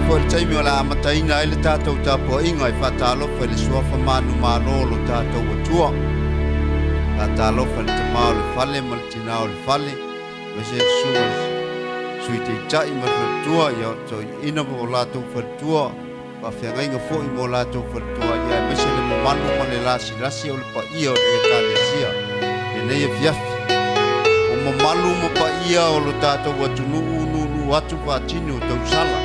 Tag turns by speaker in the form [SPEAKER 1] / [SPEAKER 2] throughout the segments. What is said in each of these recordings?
[SPEAKER 1] mai fo le taimi o la mataina ele tātou tapo inga I whatalofa le suafa manu malolo tātou atua. Whatalofa le tamao le fale ma le tinao le fale. Me se sua sui te tai ma whatua ia to ina mo lātou whatua. Wa whianga inga fo I mo lātou whatua ia me se le manu ma le lasi o le pa ia o le ekalesia. E nei e fiafi. O mamalu ma pa ia o lo tātou atunu unu atu whatini o tau sala.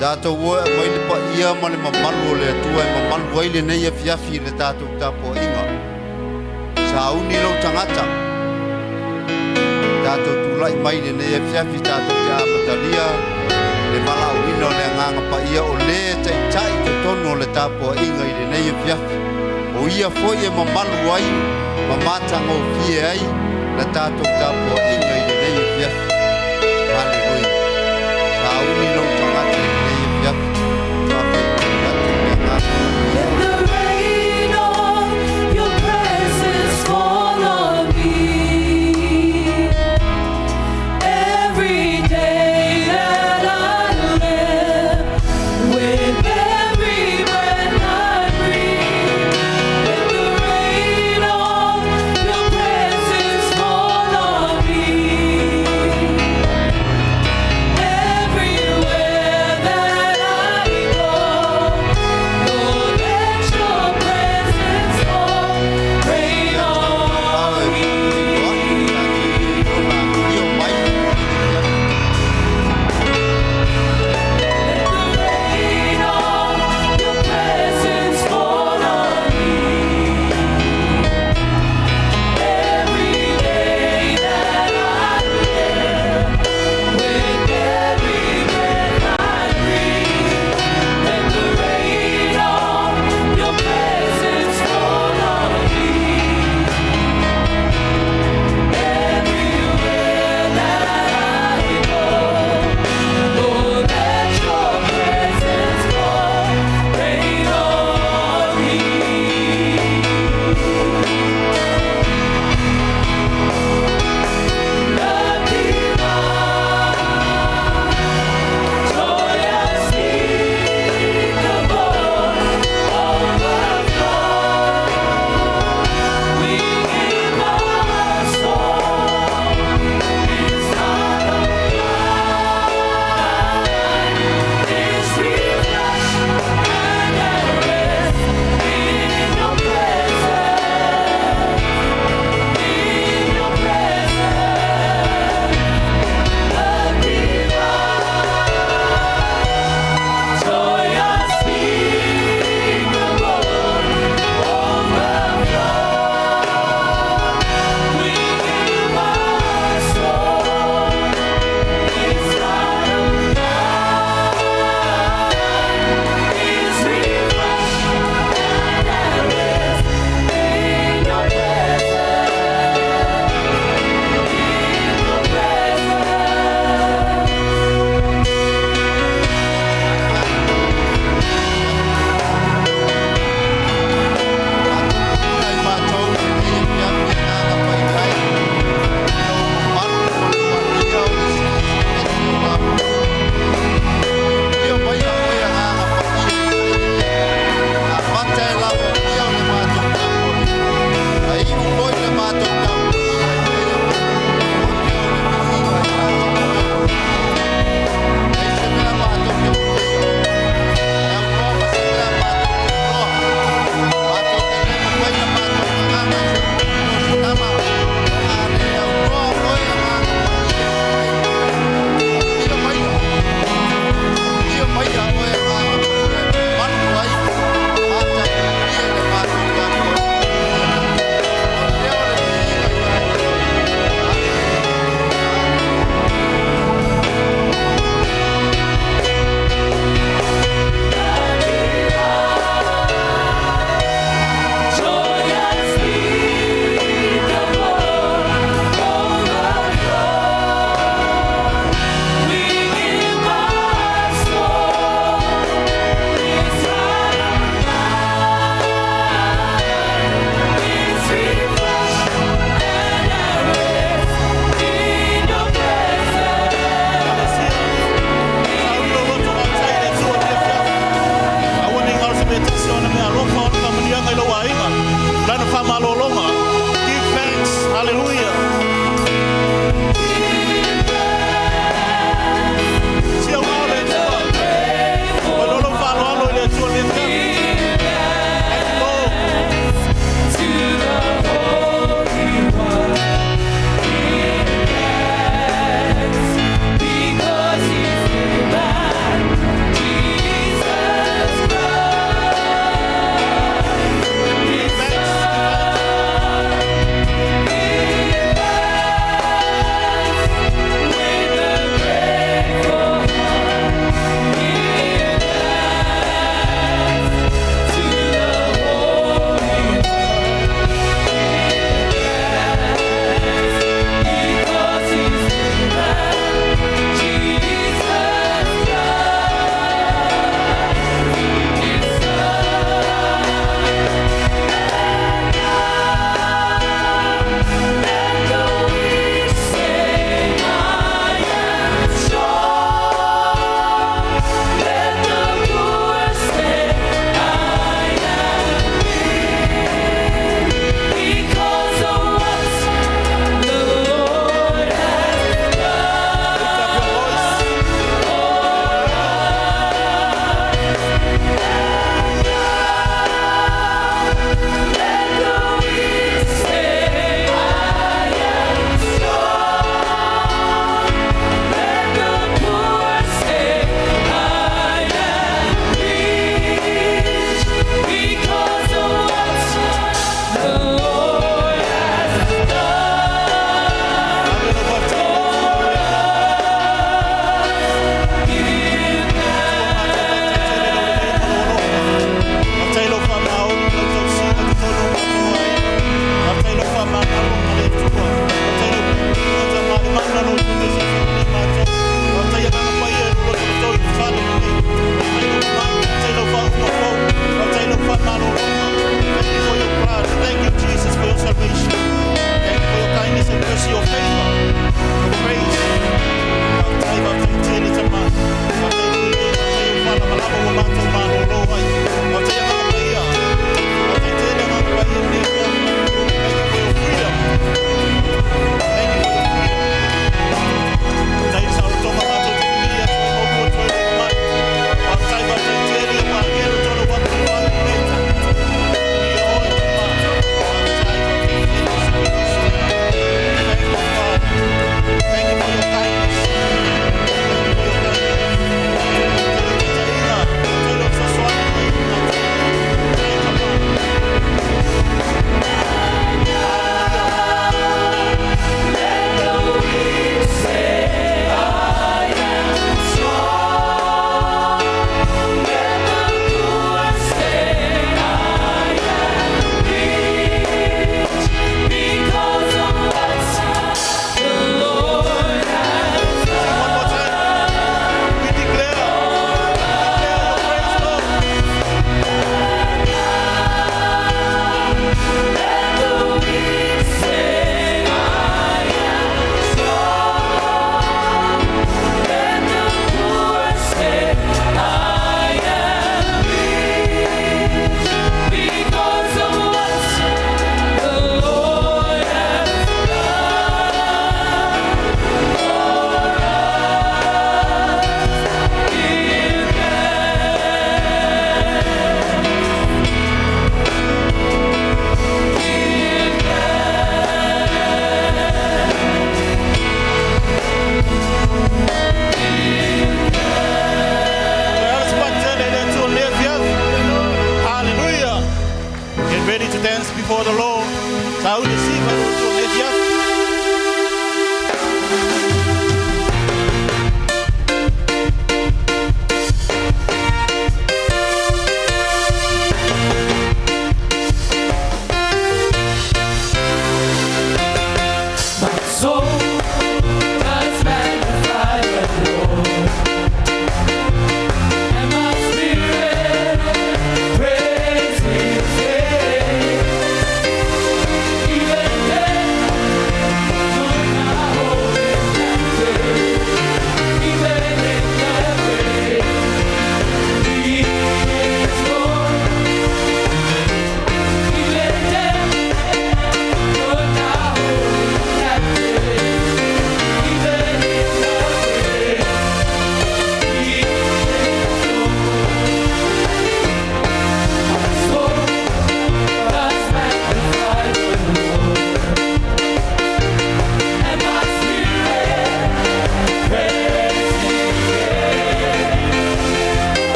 [SPEAKER 1] Tātou woe mai le pa ia ma le mamalu o le atua e mamalu waile nei e fiafi le tātou tapo inga. Sa uni lau tangata. Tātou tūlai mai le nei e fiafi tātou te amatalia. Le malau ino le nganga pa ia o le tai te tono le tapo inga I le nei e fiafi. O ia foi e mamalu ai, mamatanga o fie ai, le tātou tapo inga I le nei e fiafi. Halleluiah. Sa uni lau tangata le nei e fiafi.
[SPEAKER 2] Let the rain of your presence fall on me. Every day that I live, with every breath I breathe. Let the rain of your presence fall on me.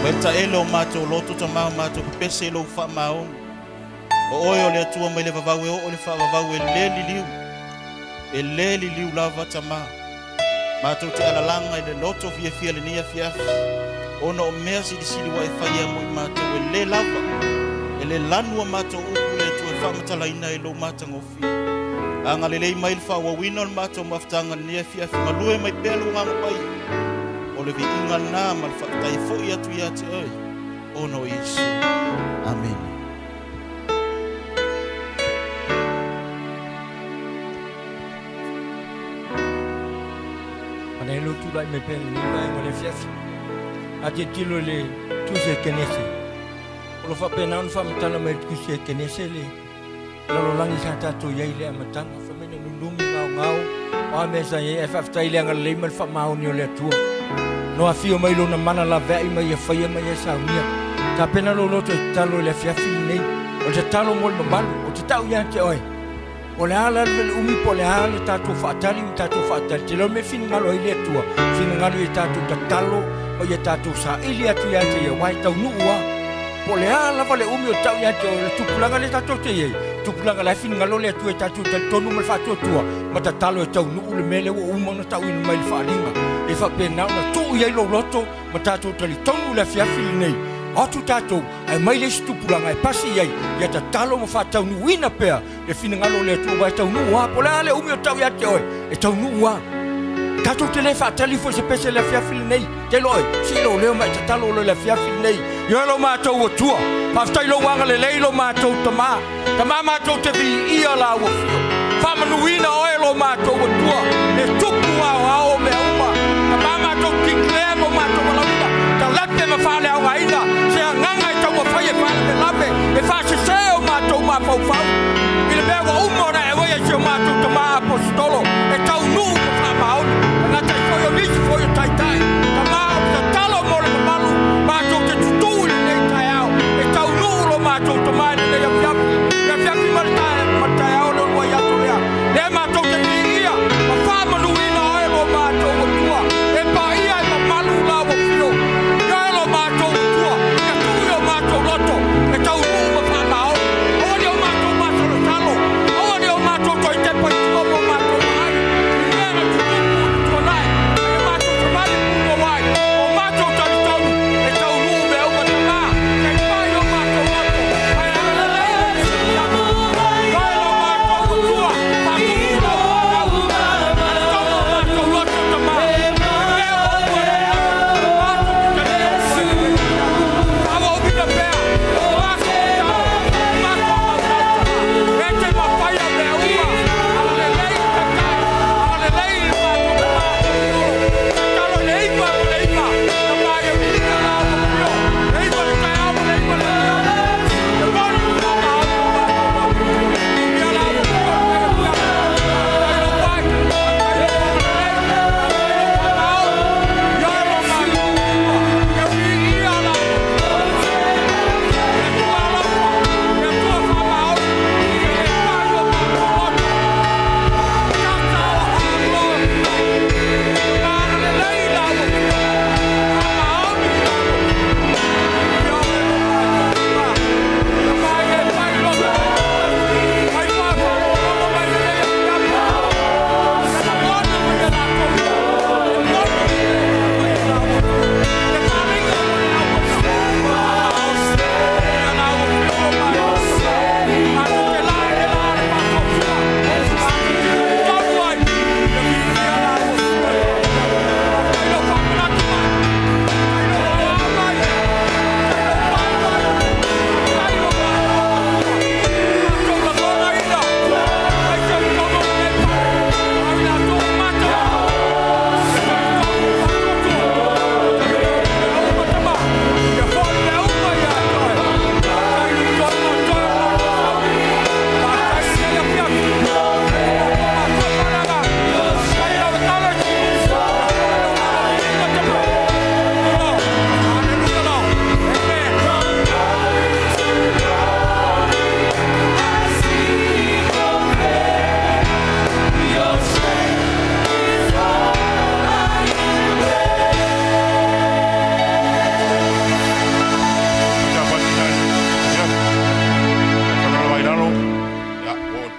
[SPEAKER 3] Weta elo mato loto tama mato pese lo fa maon. O oyo le tua mai le vavawe o le fa vavawe leli liu lava tama. Mato te alalanga i le loto fia le nia fia. Ona o mea si disili wa ifaya mo mato le lava. Ele lanua mato uku le tua fa matalaina e lo mata ngofi. Anga lelei mai le fa wawina le mato maftanga nia fia malue mai pelu nganga pai. Ole vi inga na mal fatai fo ia tu ia te oi. Ono Yesu. Amen.
[SPEAKER 4] Anelo tu lai me pen ni mai ngale fiafi. Ate tilo le Tusi kenese. Olo fa pena on fa mtana me Tusi kenese le. Lalo langi sa tatu yai le amatanga fa mena lulumi ngau. O mesa ye fa ftai le ngale me fa mau ni le tua. No afio mai lo na mana la vai mai fa ye mai sa mia. Ka pena lo loto talo le fiafi nei. O te talo mo no balu o te tau ya te oi. O le ala le umi po le ala tatu fatali te lo me fin ngalo ile tua fin ngalo i tatu tatalo o ye tatu sa ili atu ya te ye wai tau nuua po le ala vale umi o tau ya te o le tupulanga le tatu te ye tupulanga la fin ngalo le tua tatu tonu me fatu tua ma tatalo e tau nuu le mele o umo no tau inu mai le falinga e fa pena na tu ye lo loto ma tatu tali tonu le fiafi nei Atu tatou ai mai le stupulanga e pasi ai ia tatalo mo fatau nuina pea le finangalo le tu vai tau nua po le umi o tau ia te oi e tau nua tatou te le fatali fo se pese le fiafili nei te loi si lo leo mai tatalo le fiafili nei ia lo matou o tua paftai lo wanga le leilo matou tama matou te vi ia la o fio fama nuina o lo matou o tua le tupu ao me uma tama matou tiklemo matou la vida tau latte ma fale au aina nganga e tau whai e whana me lape e whase seo mātou mā whau i le mea wa umora e wai e seo mātou ta mā apostolo e tau nuu ma wha maoni ngā tai whoi o nisi whoi o tai tai ta mā o ta talo mo le malu mātou te tutu i le nei tai au e tau nuu lo mātou ta mā ni nei a fiapi ma tai au lo lua iato lea le mātou te ni ia ma wha manu ina o e lo mātou o tua e pa ia e ma malu la o fio ia e lo mātou o tua loto e tau nuu ma wha mao o ni o mātou mātou talo o ni o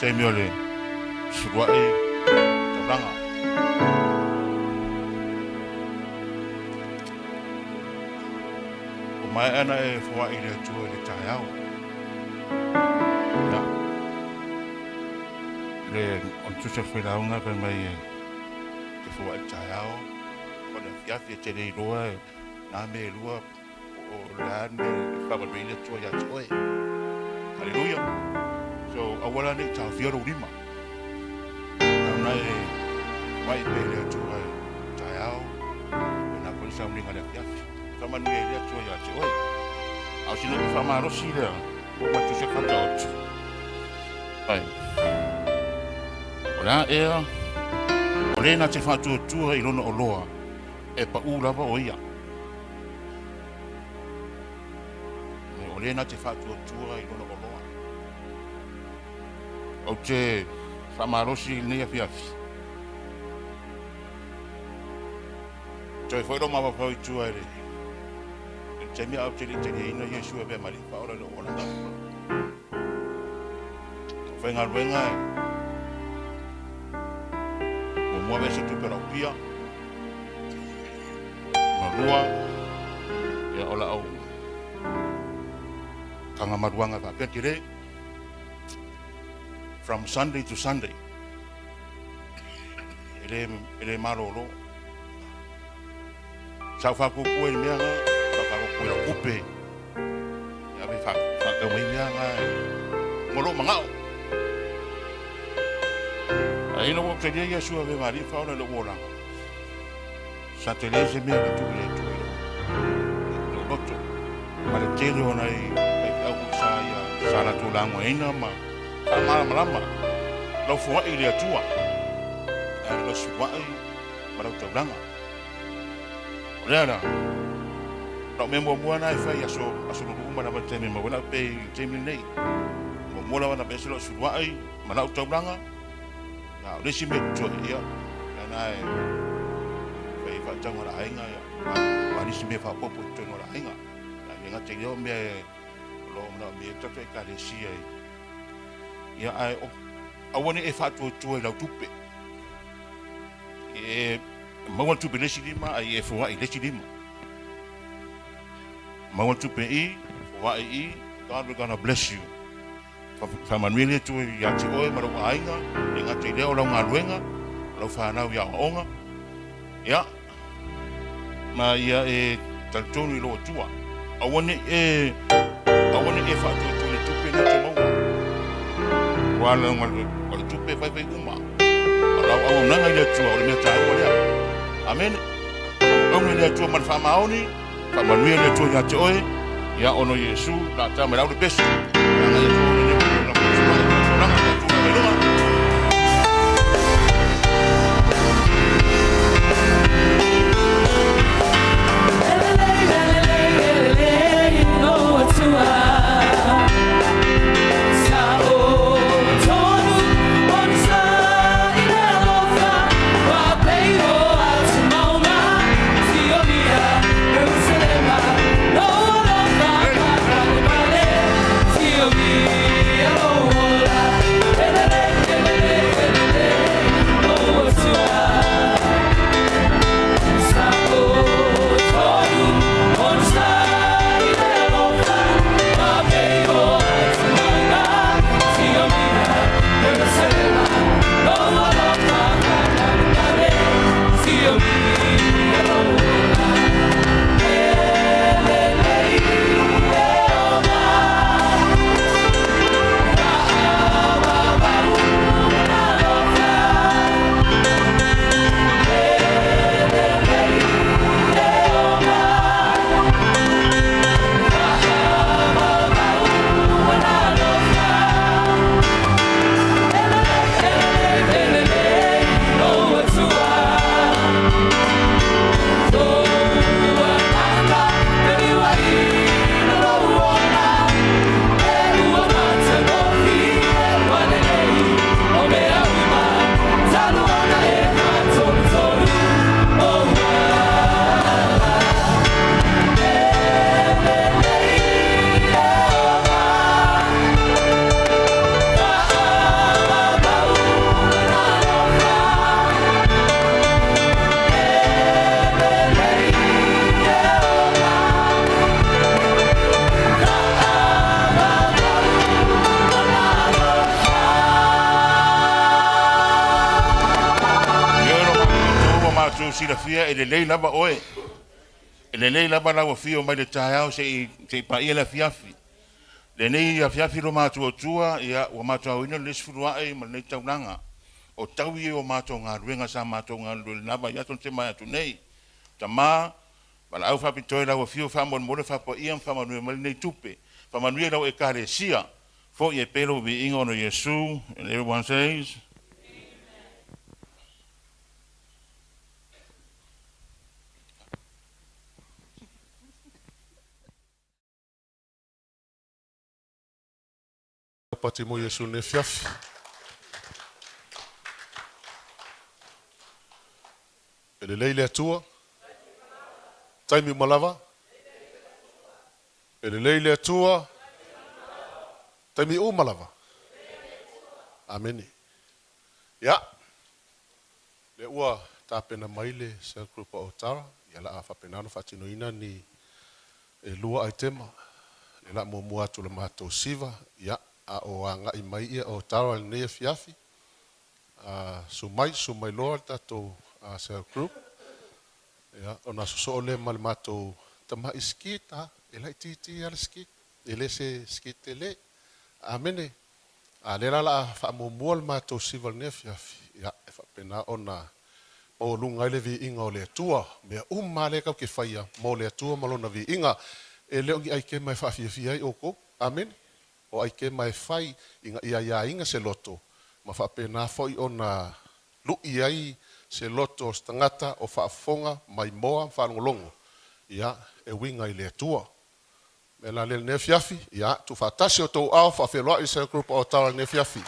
[SPEAKER 3] taimi o le surua'i tauranga. O mai ana e fua'i le atua le taiao. Ia. Le on tusa whelaunga pe mai e te fua'i taiao. O le fiafi e te rei roa e nā me rua o leane e whakapei le atua ia te oe. Halleluiah. So awala ni tau fiaro rima. Nā e mai pe le atua e taiao. E nā polisa uninga le fiafi. Kamanu e le atua ia te oe. Au sino ki whamarosi lea. O matu se kata otu. Ai. O la ea. O le na te whatua tua i lona o loa. E pa lava o ia. O le na te whatua tua i lona o loa. O te whamarosi nei a fiafi. Toi whairo mawa pau i tua ere. Te mea au te ina Yesu e pe mari whaora le oranga. O whenga ruenga e. O mua vese tupera o pia. Ma rua. E ola au. Kanga maruanga ka pia tire. From Sunday to Sunday. Ele maroro. Sau whako kua i mea nga. Ko Laaupepe. Ya be fa ka mai mea nga. Ngolo mangao. Ai no ko te Yesu ave mari fa ona lo wona. Sa te lese mea ka tu le tu. Lo loto. Mare te le ona i au sa ya sala tu lango ina ma. Lama. Lo fo i le tua. Ai lo suai ma lo taulanga. Ora. No me mo na fai aso no uma na te me mo na pe te me nei mo la na pe selo suai ma na tauranga na le si me to ia na e fai fa tanga la ainga ya ni si me fa popo to no la ainga na nga te yo me lo na me to te ka le si ia ai a woni e fa to Laaupepe e mo tu le si lima ai e fo ai le si lima. Mawantupe I, Hawaii, God we're gonna bless you. Whamanuele tu ia te oe maro ainga, e ngā te leo lau ngā ruenga, lau whanau ia onga. Ia, ma ia e taltonu I loa tua. Awane e whātua tu le tupe na te maua. Wala ngā tupe whai uma. Alau au nanga I le tua, o le mea tāu o lea. Amen. Au le tua man whamaoni, Manuel le tu ya te oe ya ono Yesu la ta me la de peso na ya tu le na tu
[SPEAKER 2] Siaosi
[SPEAKER 5] fia e le lei lava oe. E le lei lava lawa fia mai le tāiao se pa ia la fiafi. Le nei a fiafi lo mātua tua ia o mātua ina le sifurua e ma nei taunanga. O tau i o mātua ngā ruenga sa mātua ngā ruenga lava ia ton te mai atu nei. Ta mā, wala au whapitoe lawa fio whamon mole whapa iam whamanui mali nei tupe. Whamanui lau e kare sia. Fo i e pelo vi ingo no Yesu. And everyone says,
[SPEAKER 6] Ropati mo Yesu ne fiafi. Ele leile atua. Taimi malava. Ele leile atua. Taimi o malava. Ameni. Ya. Le ua tapena maile sa grupa OTARA. Ia la a whapenano whatinoina ni e lua ai tema. Le la mo muatu le mātou siva. Ya. A o anga i mai ia OTARA le nea fiafi. Sumai loa tatou sa group. Ya, ona so le mal mātou tama iskita. Ele titi ala skit. Ele se skit ele. Amene. Le la whamomua le mātou siva le nea fiafi. Ya, e whapena ona o lunga ele vi inga o le atua. Mea male kau ke whaia. Mo le atua malona vi inga. E leo ngi aike mai whawhiawhia i oko. Amen. O aike mai whai inga ia inga se loto. Ma whapena foi ona lui ai se loto stangata o whaafonga mai moa whanongolongo. Ia, e winga i le atua. Me la le ne fiafi. Ia, tu whatasi o tau au whawheloa i se grupa o tara ne fiafi.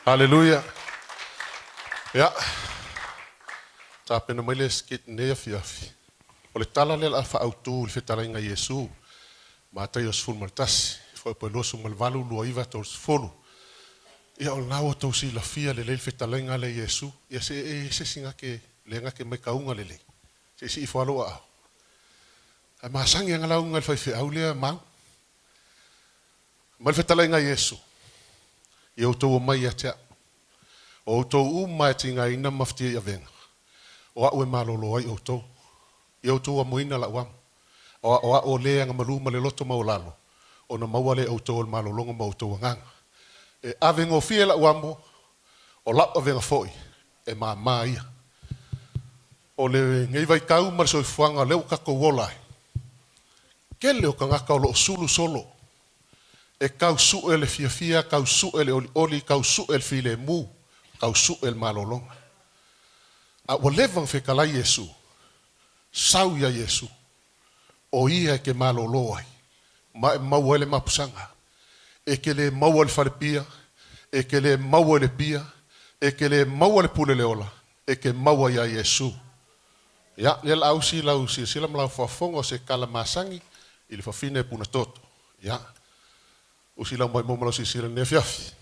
[SPEAKER 6] Halleluiah. Ja. Tāpena mai le skit nea fiafi. O le tala le la whaautu le whetalainga Iesu. Mataio sfulu maltasi. Fai po losu malvalu lua iwa tau sfulu. Ia o nao tau si la fia le le whetalainga le Iesu. Ia se singa ke le ngake mai kaunga le le. Se si ifalo a au. Ai maasangi anga launga le whai au lea mau. Mai whetalainga Iesu. Ia o tau o mai atea. O tau mai tinga ina maftia ia venga. O a ue malolo ai o tau. Ia o tau a moina la uam. O a o lea nga maluma le loto maulalo. O na maua le o tau al malolonga ma o tau nganga. E a venga o fie la uambo. O la o venga foi. E maa ia. O le ngei vai kau mar soi fuanga leo kako wolai. Kele o ka ngaka o lo sulu solo. E kau su ele fia kau su ele oli kau su ele file mu. Kau su el malolonga. A walevang fe kala Yesu. Sau ya Yesu. O ia ke malolo ai. Mau ele mapusanga. E ke le mau ele farepia. E ke le mau ele pia. E ke le mau ele pule leola. E ke mau ya Yesu. Ya, le lausi sila mlau fafongo se kala masangi. Ili fafine puna toto. Ya. Usila mai mo malo sila ne fiafi.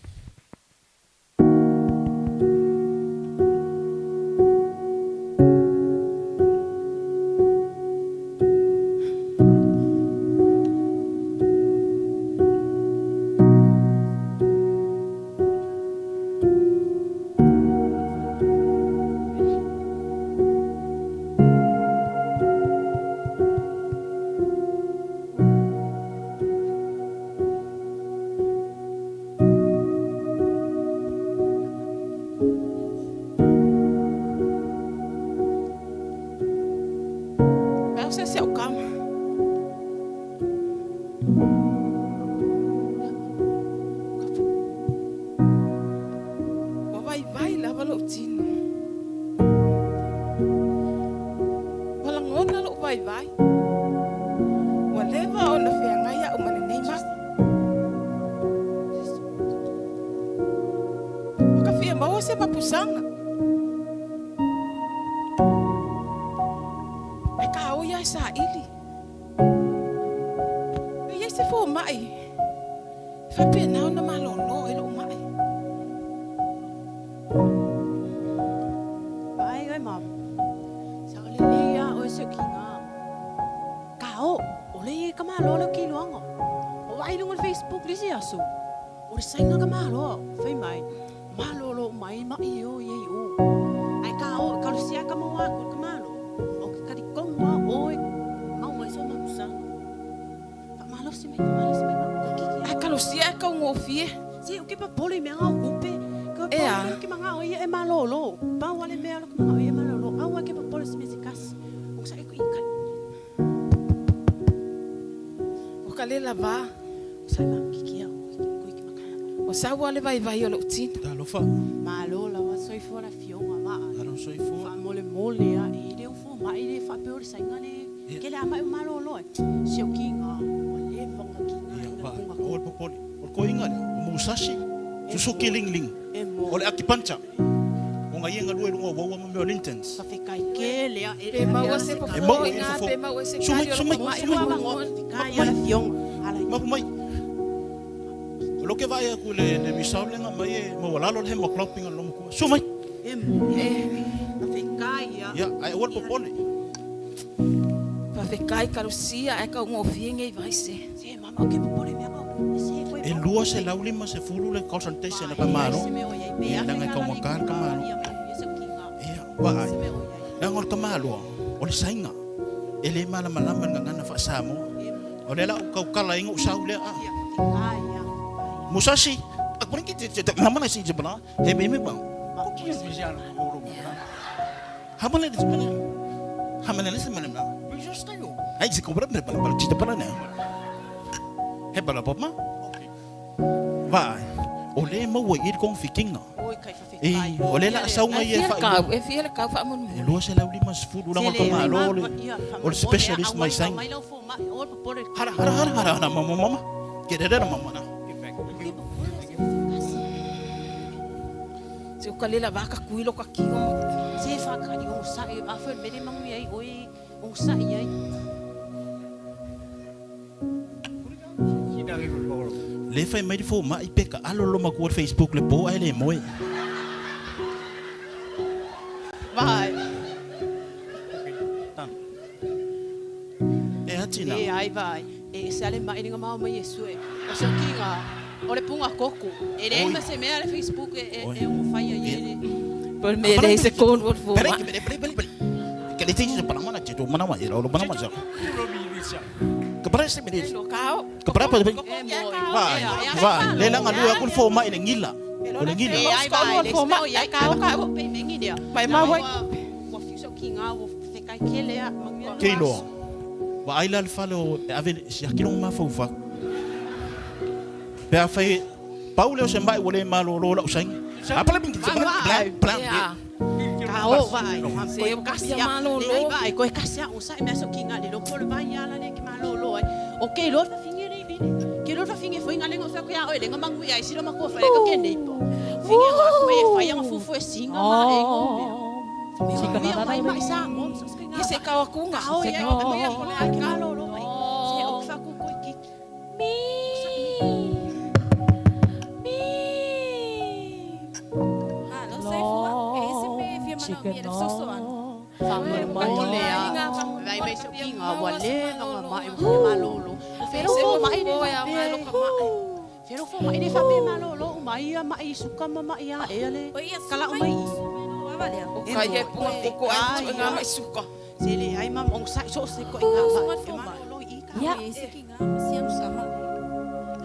[SPEAKER 2] Wale vai o lotin.
[SPEAKER 3] Da lofa.
[SPEAKER 2] Malo la wa soi fo la fionga wa.
[SPEAKER 3] Aro soi fo.
[SPEAKER 2] Fa mole a e le fo mai le fa pe o singa le. Ke la mai malo lo. Se o kinga o le fonga kinga.
[SPEAKER 3] O popoli. O ko inga le. O musashi. Susu kilingling. O le akipancha. O nga yenga lue lunga wa mo intense.
[SPEAKER 2] Fa fe kai ke le
[SPEAKER 7] e mau se po fo inga pe mau se kai
[SPEAKER 2] kai la fionga.
[SPEAKER 3] Ma mai. Lo que vai ku le misaulenga mai mo lalo le mo clopping lo mo so mai ya ai wor popole
[SPEAKER 7] pa fe kai karusia e ka ngo fienge vai se
[SPEAKER 2] mama ke popole me ba
[SPEAKER 3] e lua se laulima se fulu le consultation pa maro e nanga ka mo kar ka maro ya wa ai nangor ka malo o le sainga ele mala malamba ngana fa samo o le la ka kala ingo saule a Musashi, aku ni kita nama nasi jepana, hebe bang. Hamale di jepana, hamale ni semana na. Ay, si komprat ni pala cita pala na. Hebe la papa. Vai, ole mau ir kong fiking na. Ole la saung ay
[SPEAKER 7] fa. E fiel ka fa mon.
[SPEAKER 3] Luas la uli mas food ulang ko malo. Ole specialist mai sang. Hara mama. Kira mama na.
[SPEAKER 7] ka lela vaka kuilo ka kio.
[SPEAKER 2] Se fa ka di o sa e afo me de mangu ai oi o sa ai.
[SPEAKER 3] Le fai mai fo mai peka alo lo ma ko Facebook le po ai le moe.
[SPEAKER 2] Vai.
[SPEAKER 3] E atina.
[SPEAKER 2] E ai vai. E se ale mai ninga mau mai Yesu e. O se kinga. O le punga koko. E le ma se me ale Facebook e o fai ai ele.
[SPEAKER 7] Por me le se kon o fo.
[SPEAKER 3] Peraí. Que le tens para mana te mana mai lo mana mai. Que parece me diz. Que para vai. Le la ngalu aku fo mai le ngila. O le ngila.
[SPEAKER 2] E ai vai. Le fo mai ai ka pe mengi dia.
[SPEAKER 7] Mai ma vai.
[SPEAKER 2] O fiso kinga o fe kai kele a.
[SPEAKER 3] Keilo. Wa ai la falo ave si akilo ma fo fa. Pe a fai Paulo se mai wole malo lo la usai. Apa lebih kita plan.
[SPEAKER 2] Kau vai. Se o kasia malo lo. Vai ko kasia o sai me so kinga le lo ko vai ala le ki malo lo. O ke lo fa finge ni. Ke lo fa finge foi ngale ngo fa ko ya o le ngama ngui ai silo ma ko fa ka ke nei po. Finge wa ko e fa yang fu fu singa ma e ko. Sika na mai mai sa mo so skinga.
[SPEAKER 7] Ese ka ku nga.
[SPEAKER 2] Se ka o me ko le ai ka lo lo mai. Se o fa ko ko ki. Vai me so kinga wale nga mai mo malolo. Pero fo mai ni malo ka mai. Pero fo mai ni fa be malolo mai mai suka mai ya ele. Kala mai.
[SPEAKER 7] Ka ye punga koko ai nga mai suka.
[SPEAKER 2] Sele ai mam ong sai so se ko inga malolo i ka.
[SPEAKER 7] Ya se kinga siam sama.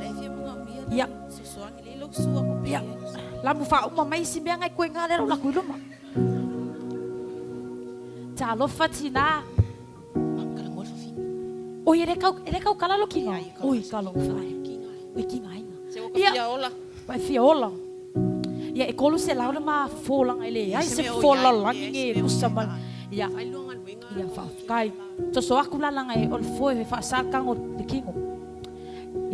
[SPEAKER 7] Lefe mga mia. Ya so soang le lo su ako. Ya. La mu fa uma mai si benga ko nga le la ku lo ma. Talo fatina. Oi, ele kau kala lo kinga. Oi, kalo fai. Oi, kinga ainga. Ia ola. Vai fiola. Ia e kolu se laula ma folang ele. Ai se fola langi nge musaman. Ia. Ia fa kai. So aku lalang ai ol foi fa sakang o de kingo.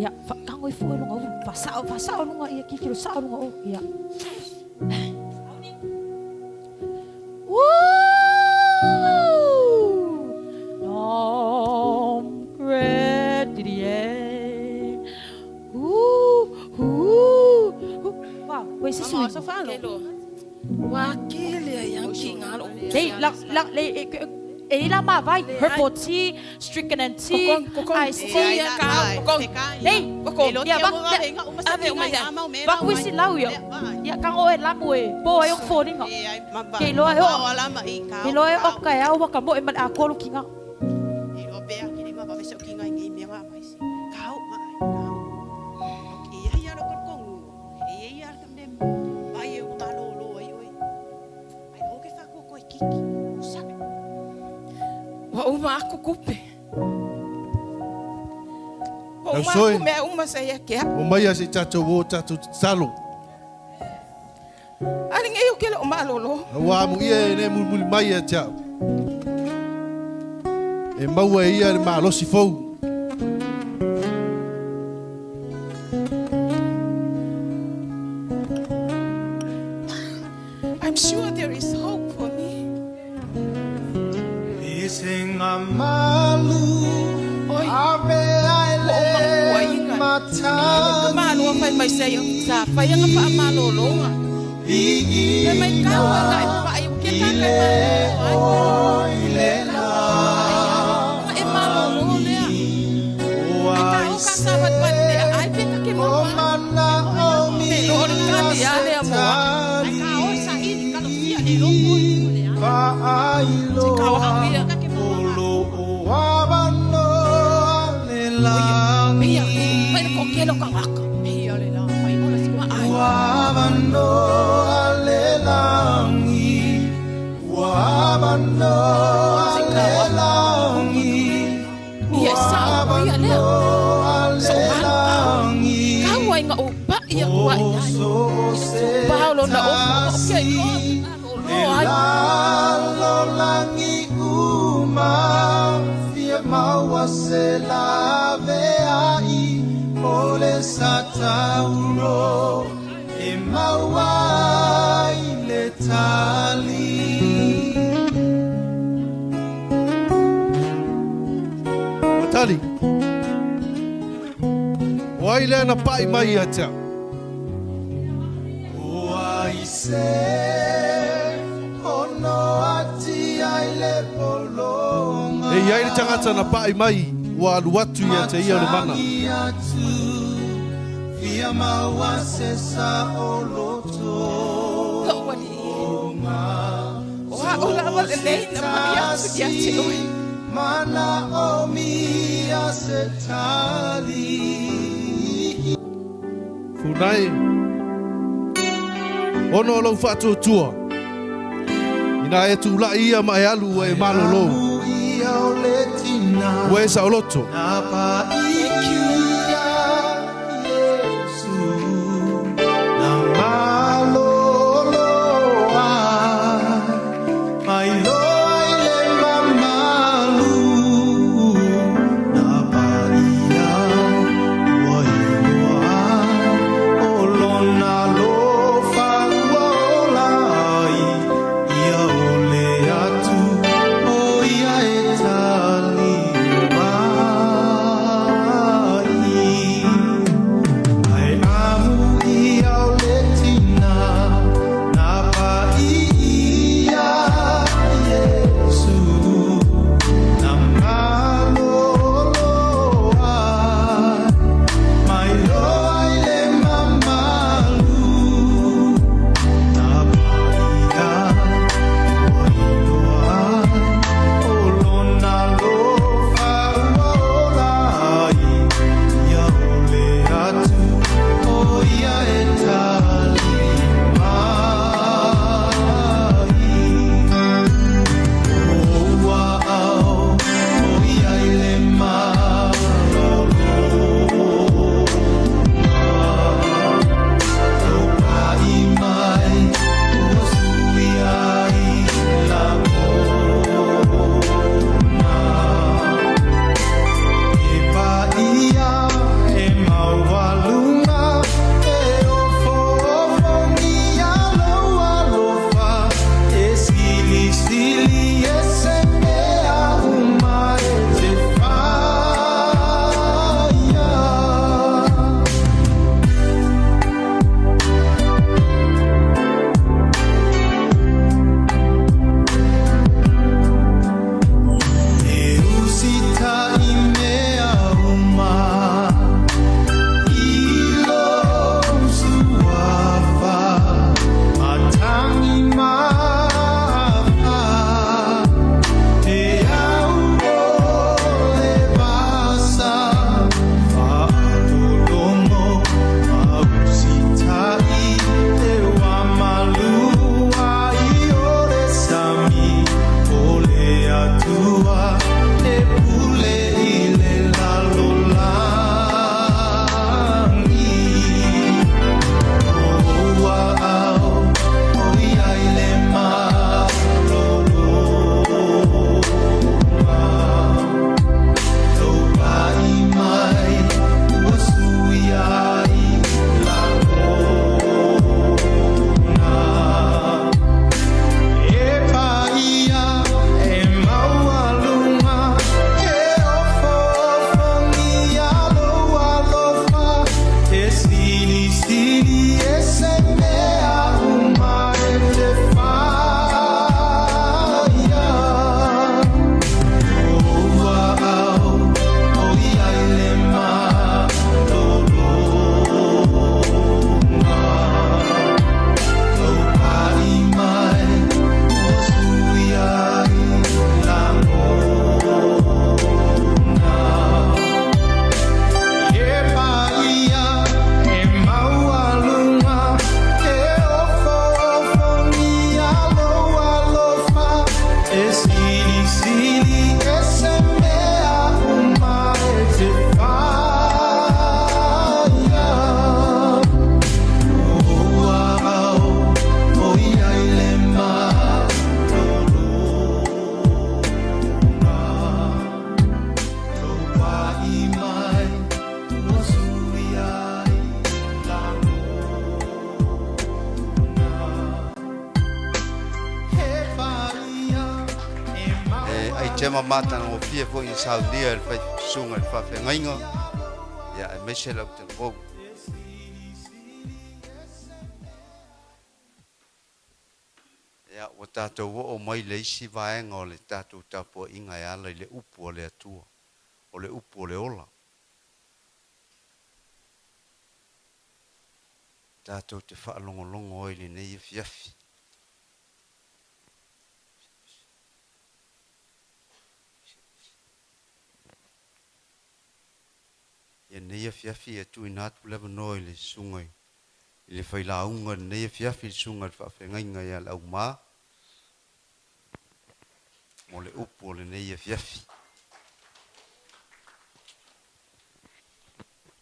[SPEAKER 7] Ia fa kango foi lo ngau fa sa lo ia kikiro sa lo ngau. Ia. Esse sui. Só falo. Wakile yang kinga. Lei la ma vai herbal tea, strychnine tea, iced tea, lei ya bak wisi lau ya ya kang oe lamu e bo e fo ninga ke lo e o ka ya o ka mo e man a ko lu kinga e o be a ki ma ba se kinga ngi me ma mai si kau ma ya lo ko e ya tam dem vai e o ma lo ai ai o ke fa ko kiki wa uma aku kupe.
[SPEAKER 6] Au soe.
[SPEAKER 7] Me uma saya ke.
[SPEAKER 6] O mai asi tato wo tato salo.
[SPEAKER 7] Ari ngai o ke lo malolo.
[SPEAKER 6] Wa mu ia ne mu mai a cha. E mau ia le malo si fou.
[SPEAKER 7] I'm sure there is hope for me.
[SPEAKER 8] Isinga malu ave aile mata
[SPEAKER 7] malu apa mai saya sa pa yang pa malolo nga e mai ka wa ga pa ai ke ka ka
[SPEAKER 8] ile la
[SPEAKER 7] e malolo le ai ka o ka sa bat bat le ai pe ka ke mo
[SPEAKER 8] mana o mi
[SPEAKER 7] o ka dia le mo ai ka o sa i ka lo fia le lo ko le
[SPEAKER 8] pa ai lo
[SPEAKER 7] ka o ha mira ka ke mo
[SPEAKER 8] wabano le la
[SPEAKER 7] mia mai ko ke lo ka waka mia le la mai mo la si ma ai
[SPEAKER 8] wabano le langi wabano le langi
[SPEAKER 7] ia sa ia le so langi ka wa nga o ba ia wa
[SPEAKER 8] so se
[SPEAKER 7] Paulo na o ke
[SPEAKER 8] lo langi uma fia maua se lave ai ole satauro e maua ile
[SPEAKER 9] le na pai mai ata. E ia le tangata na pai mai wa aluatu ia te ia le mana.
[SPEAKER 8] Via maua sesa o loto.
[SPEAKER 2] Ola wale nei na mia su ya te oi.
[SPEAKER 8] Mana o mia setali.
[SPEAKER 9] Funai. Ono lo fatu tua. Ina e tu la ia mai alu e malolo. We sa loto.
[SPEAKER 1] Tema mata no fie fo in saudia el fai sunga el fa fe ngainga ya mai se lau te vou. Ia, o tātou o mai le isi vaenga o le tātou tapua inga e ala i le upu o le atua, o le upu o le ola. Tātou te whaalongolongo o ili nei e fiafi. Ia nei e fiafi e tui nātu lewa noi le sungai. I le whailaunga nei e fiafi sunga le whawhengainga ia lau mā. Mo le upu o le nei e fiafi.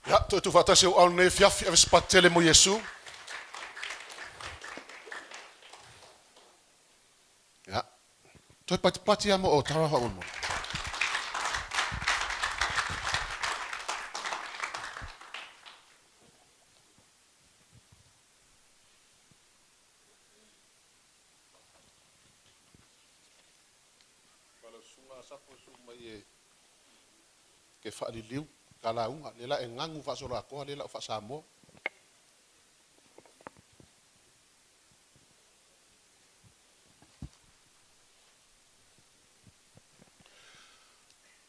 [SPEAKER 6] Ia, tu whatasi o au nei fiafi awe spatele mo Yesu. Ia, toi pati amo o tara haun mo. Ke whaariliu, ka launga, lela e ngangu whasora koa, lela o whasamo.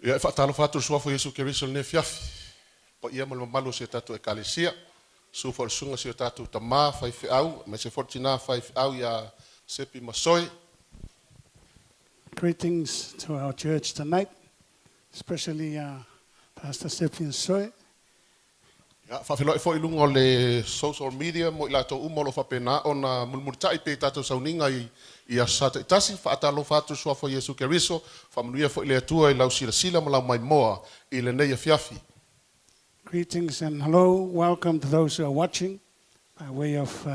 [SPEAKER 6] Ia e whaatalo whātua suafo Yesu Keriso ne fiafi. Po ia malu se tatu e kalesia. Sufa o sunga se tatu tamā whaifi au, me se fortina whaifi au ia sepi masoi.
[SPEAKER 10] Greetings to our church tonight, especially Pastor Sepi Soy.
[SPEAKER 6] Ia, whawhiloi fo ilunga o le social media, mo ila tau umolo whapena o na mulmuritai pe tātou sauninga i a sata itasi, whaatalo whātu suafo Yesu Keriso, whamanuia fo ile atua i lau sila ma lau mai moa i le nei a fiafi.
[SPEAKER 10] Greetings and hello, welcome to those who are watching by way of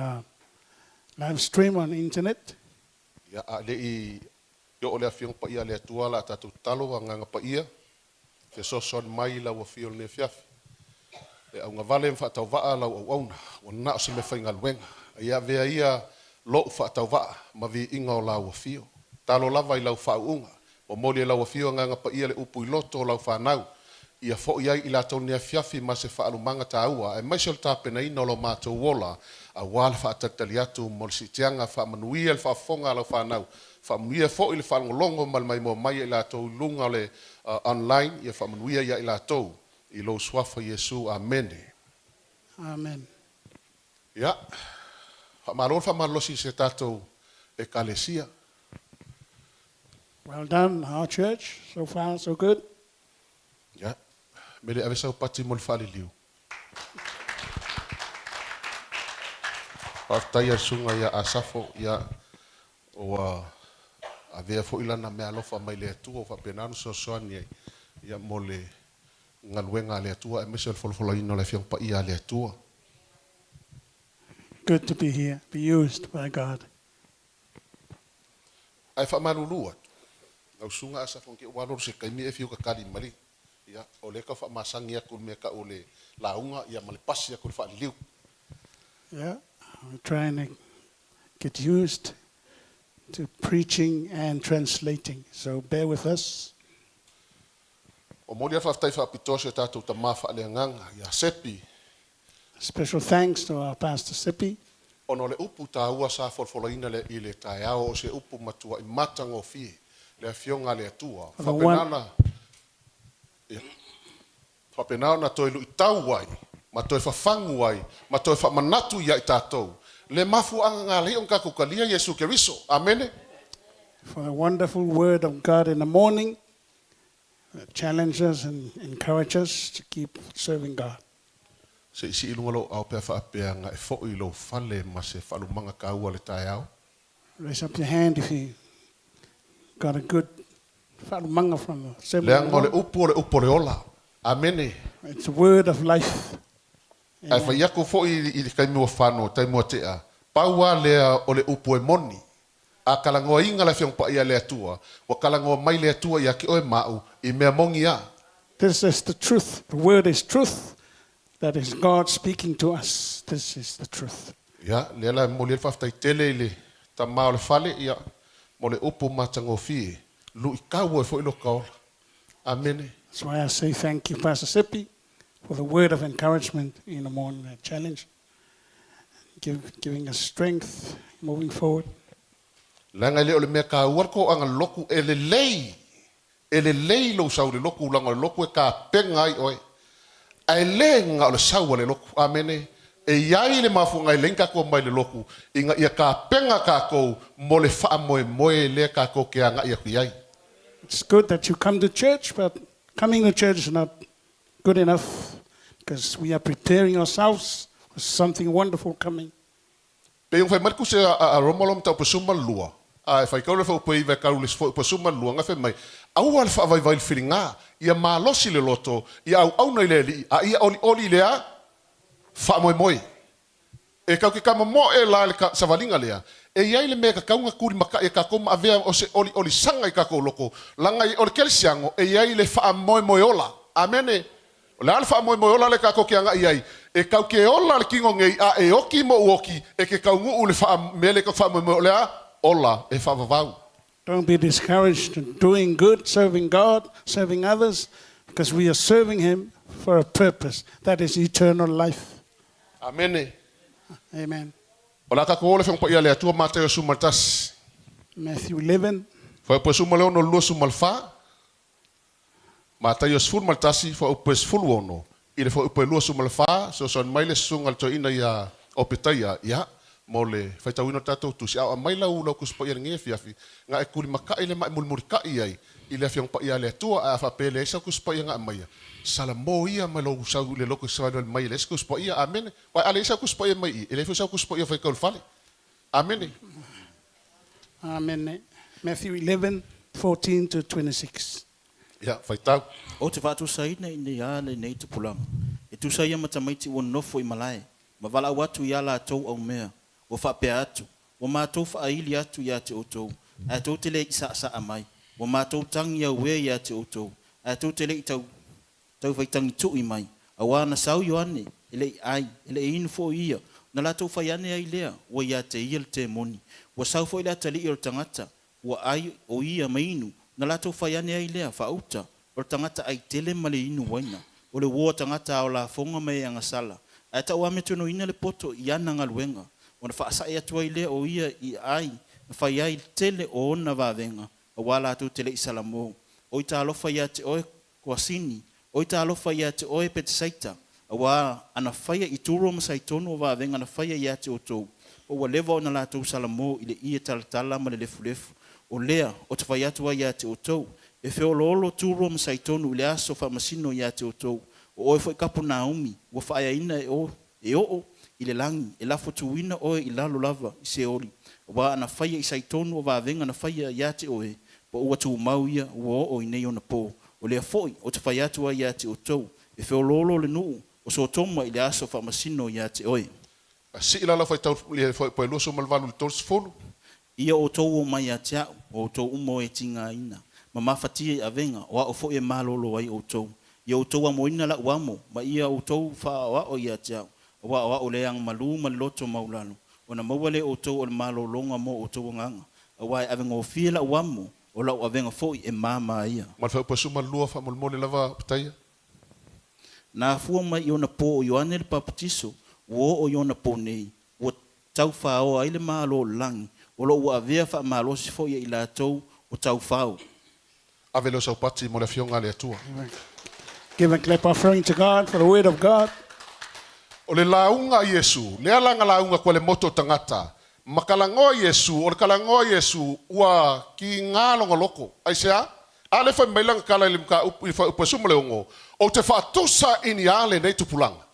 [SPEAKER 10] live stream on internet.
[SPEAKER 6] Ia, a le i o le afiong pa ia le atua la tātou talo a nganga pa ia, ke soson mai lau a fio le fiafi. E au ngā vale whaatau waa lau au auna, o na o se me whainga luenga. Ia vea ia lo whaatau waa, ma vi inga o lau a fio. Talo lava i lau whauunga, o moli lau a fio nganga pa ia le upu i loto o lau whanau. Ia fo iai i la tau nia fiafi ma se whaalumanga ta aua, e maisel tāpena ina lo mātou wola, a wala whaatatali atu mo le sitianga whaamanuia le whaafonga lau whanau. Whaamanuia fo i le whaalongolongo mal mai mo mai i la tau lunga le online, ia whaamanuia ia i la tau. I lo suafa Yesu, amene.
[SPEAKER 10] Amen.
[SPEAKER 6] Ia, whamalon whamalosi se tātou e kalesia.
[SPEAKER 10] Well done, our church. So far, so good.
[SPEAKER 6] Ia, mele ave sau pati mo le whaliliu. Whaftaia sunga ia ASAFO, ia o avea fo ilana mea lofa mai le atua o whapenanu so soani ia mo le ngaluenga le atua e mesel folofolo ino le fiong pa ia le atua.
[SPEAKER 10] Good to be here, be used by God.
[SPEAKER 6] Ai whamarulua. Lau sunga asa fonke walor se kaimi e fiu ka kari mari. Ia, o le ka whamasangi aku me ka o le launga ia malepasi aku le whaaliu.
[SPEAKER 10] Yeah, we're trying to get used to preaching and translating. So bear with us.
[SPEAKER 6] O mori afa tai fa pitose tātou ta mafa ale nganga ia sepi.
[SPEAKER 10] Special thanks to our Pastor Sipi.
[SPEAKER 6] Ono le upu ta ua sa folfoloina le i le tai ao o se upu matua i matango fi le afionga le atua. Whapenana toi lu i tau wai, ma toi whafangu wai, ma toi whamanatu ia i tātou. Le mafu anga ngā leon kakukalia Yesu Keriso. Amene.
[SPEAKER 10] For the wonderful word of God in the morning. Challenge us and encourage us to keep serving God.
[SPEAKER 6] Se isi ilunga lo au pea whaapea nga e fo i lo fale ma se whalumanga ka ua le tai au.
[SPEAKER 10] Raise up your hand if you got a good whalumanga from the assembly.
[SPEAKER 6] Le le upo le ola. Amene.
[SPEAKER 10] It's a word of life.
[SPEAKER 6] Ai whaiako fo i kaimua whano, taimua tea. Paua lea o le upo e moni. A kalangoa inga la fiong pa ia le atua. Wa kalangoa mai le atua ia ki oe mau i mea mongi a.
[SPEAKER 10] This is the truth. The word is truth. That is God speaking to us. This is the truth.
[SPEAKER 6] Ia, leala mo le Faitele i le tamao le fale ia mo le upo matango fie. Lu i kaua e fo ilo kaola. Amene.
[SPEAKER 10] That's why I say thank you, Pastor Sipi, for the word of encouragement in the morning, that challenge, giving us strength moving forward.
[SPEAKER 6] Langa le ole mea ka uarko anga loku ele lei lo sau le loku langa le loku e ka penga ai oe. Ai le nga ole sau le loku amene e iai le mafunga i lenka ko mai le loku inga ia ka penga ka ko mo le faa moe le ka ko ke anga ia kuiai.
[SPEAKER 10] It's good that you come to church, but coming to church is not good enough because we are preparing ourselves for something wonderful coming.
[SPEAKER 6] Pe yung fai marku se a romolom tau pesuma lua. Ai fai kaule fa upoi ve kaule pesuma lua nga fe mai. Au al fa vai filinga ia malosi le loto ia au nei le li a ia oli lea fa moi. E kau ke kama mo e la le savalinga lea. E iai le mea ka kaunga kuri maka e ka koma avea o se oli sanga i ka ko loko. Langa i oli kelsiango e iai le fa moi ola. Amene. Le alfa moi ola le ka ko ke anga iai. E kau ke ola le kingo ngei a e oki mo uoki e ke kau ngu le fa mele ka fa moi lea ola e fa vavau.
[SPEAKER 10] Don't be discouraged in doing good, serving God, serving others, because we are serving Him for a purpose. That is eternal life.
[SPEAKER 6] Amene.
[SPEAKER 10] Amen.
[SPEAKER 6] Ola ka ko le fa ia le atua Mataio sumaltas.
[SPEAKER 10] Matthew 11.
[SPEAKER 6] Fa po sumale ono lo sumalfa. Mataio sful maltasi fa po sful ono. Ile fa po lo sumalfa so son maile sungal to ina ya Opetaia ya mole Faitau ino tatou Tusi a maila u lo kuspo ia nge fiafi nga e kuli maka ile ma mulmuri ka ia ile fiong pa ia le tua a fa pele sa kuspo ia nga maia sala mo ia ma lo sa le lo kuspo ia mai le kuspo ia amen wa ale sa kuspo ia mai ile fi sa kuspo ia fa kol fale amen.
[SPEAKER 10] Amen. Matthew 11:14 to 26.
[SPEAKER 6] Ya Faitau
[SPEAKER 3] O te whātu saina i nei ale nei te pulang. E tu sa ia matamaiti o nofo i malai. Ma wala watu ia la tau au mea. O whapea atu. O mātou whaili atu ia te otou. A tau te le i sa amai. O mātou tangi au wea ia te otou. A tau te le i tau whaitangi tu i mai. A wana sau ioane. Ele ai. Ele e inu fo ia. Na la tau whaiane ai lea. O ia te ia te moni. O sau fo ila tali i o tangata. O ai o ia mainu. Na la tau whaiane ai lea. Whauta. O tangata ai tele male inu waina. O le wo tangata o la fonga mai anga sala. A ta ua metu no ina le poto i ana ngaluenga. O na whaasa e atua i lea o ia i ai. Na whai ai tele o ona wavenga. A wala atu tele i salamo. O i ta alofa ia te oe kuasini. O i ta alofa ia te oe pete saita. A wā ana whaia i tūro masaitono o wavenga na whaia ia te o tau. O wa lewa o na la tau salamo i le ia talatala ma le lefu. O lea o te whai atua ia te o tau. E feo lolo tūro masaitono i le aso whamasino ia te o tau. O oe foi kapu Naomi, o whaia ina e o i le langi, e lafo tuina oe i lalo lava i se ori. Wa ana whaia i saitono o wavenga na whaia ia te oe, po ua tu mau ia o i nei ona po. O lea foi, o te whaia atua ia te o tau, e feo lolo le nuu, o so toma i le aso whamasino ia te oe.
[SPEAKER 6] si ilala Faitau le foi po loso malvalu le tors folu.
[SPEAKER 3] Ia o tau o mai a te au, o tau umo e tinga ina. Ma mafatia i avenga, o a foi e malolo ai o tau. Ia o tau amoina la uamo, ma ia o tau wha o ia te au. Wa o leang malu maloto maulano. O na mawale o tau o le malolonga mo o tau nganga. A wai avenga o fia la uamo, o la avenga foi e mama ia.
[SPEAKER 6] Ma fa po suma lua fa molmole lava Opetaia.
[SPEAKER 3] Na fua mai i ona po o Ioane le papatiso, o i ona po nei. O tau wha o aile malo langi. O lo ua avea wha malosi foi i la tau o tau whao.
[SPEAKER 6] Avelo sa Ropati mo le fionga le atua.
[SPEAKER 10] Give a clap offering to God for the word of God.
[SPEAKER 6] O le launga Yesu, le alanga launga kwa le moto tangata. Makalangoa Yesu, o le kalangoa Yesu, ua ki ngalonga loko. Aisea, ale fa mailang kala ilimka upasuma le ongo. O te fatusa ini ale nei tupulanga.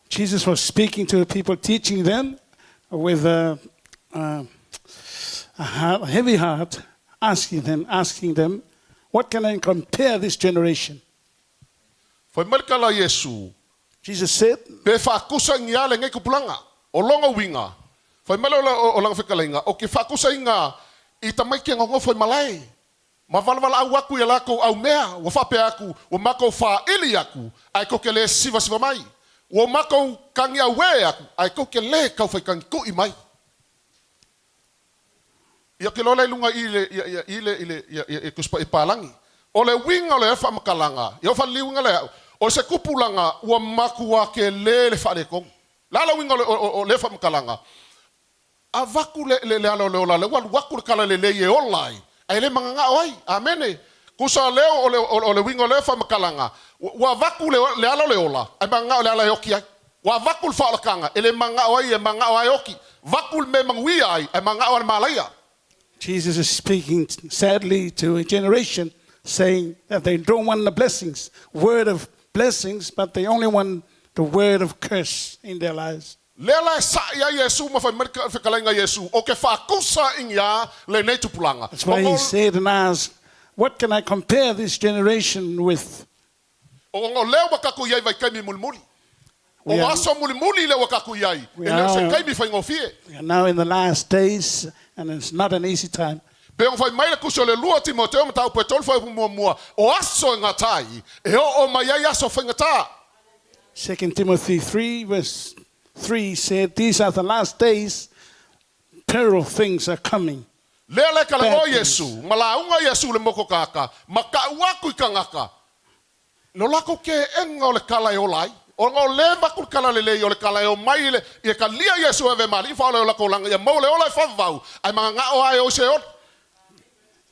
[SPEAKER 10] Jesus was speaking to the people, teaching them with a heavy heart, asking them, what can I compare this generation?
[SPEAKER 6] Foi malkala Yesu.
[SPEAKER 10] Jesus said,
[SPEAKER 6] Pe fakusa ngiale ngai kupulanga. O longa winga. Foi malola o langa fekalinga. O ke fakusa inga i tamai ke ngongo foi malai. Ma valvala au aku ia lako au mea. Wa fape aku. Wa mako fa ili aku. Ai ko ke le siva mai. Wa mako kangi awe aku. Ai ko ke le kau fai kangi ku i mai. Ia ke lola ilunga ile kuspa ipalangi. O le winga le fa makalanga. Ia fa liunga le. O se kupulanga ua makua ke le whare kong. Lala winga o le whamkalanga. A vaku le alo le ola le waku le kala le e olai. Ai le manganga oi. Amene. Kusa leo o le winga le whamkalanga. Ua vaku le alo le ola. Ai manganga le ala yoki ai. Ua vaku le whalakanga. Ele manga oi e manga oi yoki. Vaku me mangui ai. Ai manga oi malaya.
[SPEAKER 10] Jesus is speaking sadly to a generation saying that they don't want the blessings, word of blessings, but they only want the word of curse in their lives.
[SPEAKER 6] That's
[SPEAKER 10] why he said and asked, what can I compare this generation with? We are now in the last days, and it's not an easy time.
[SPEAKER 6] 2
[SPEAKER 10] Timothy 3 verse 3 said, these are the last days, terrible things are coming. Bad things.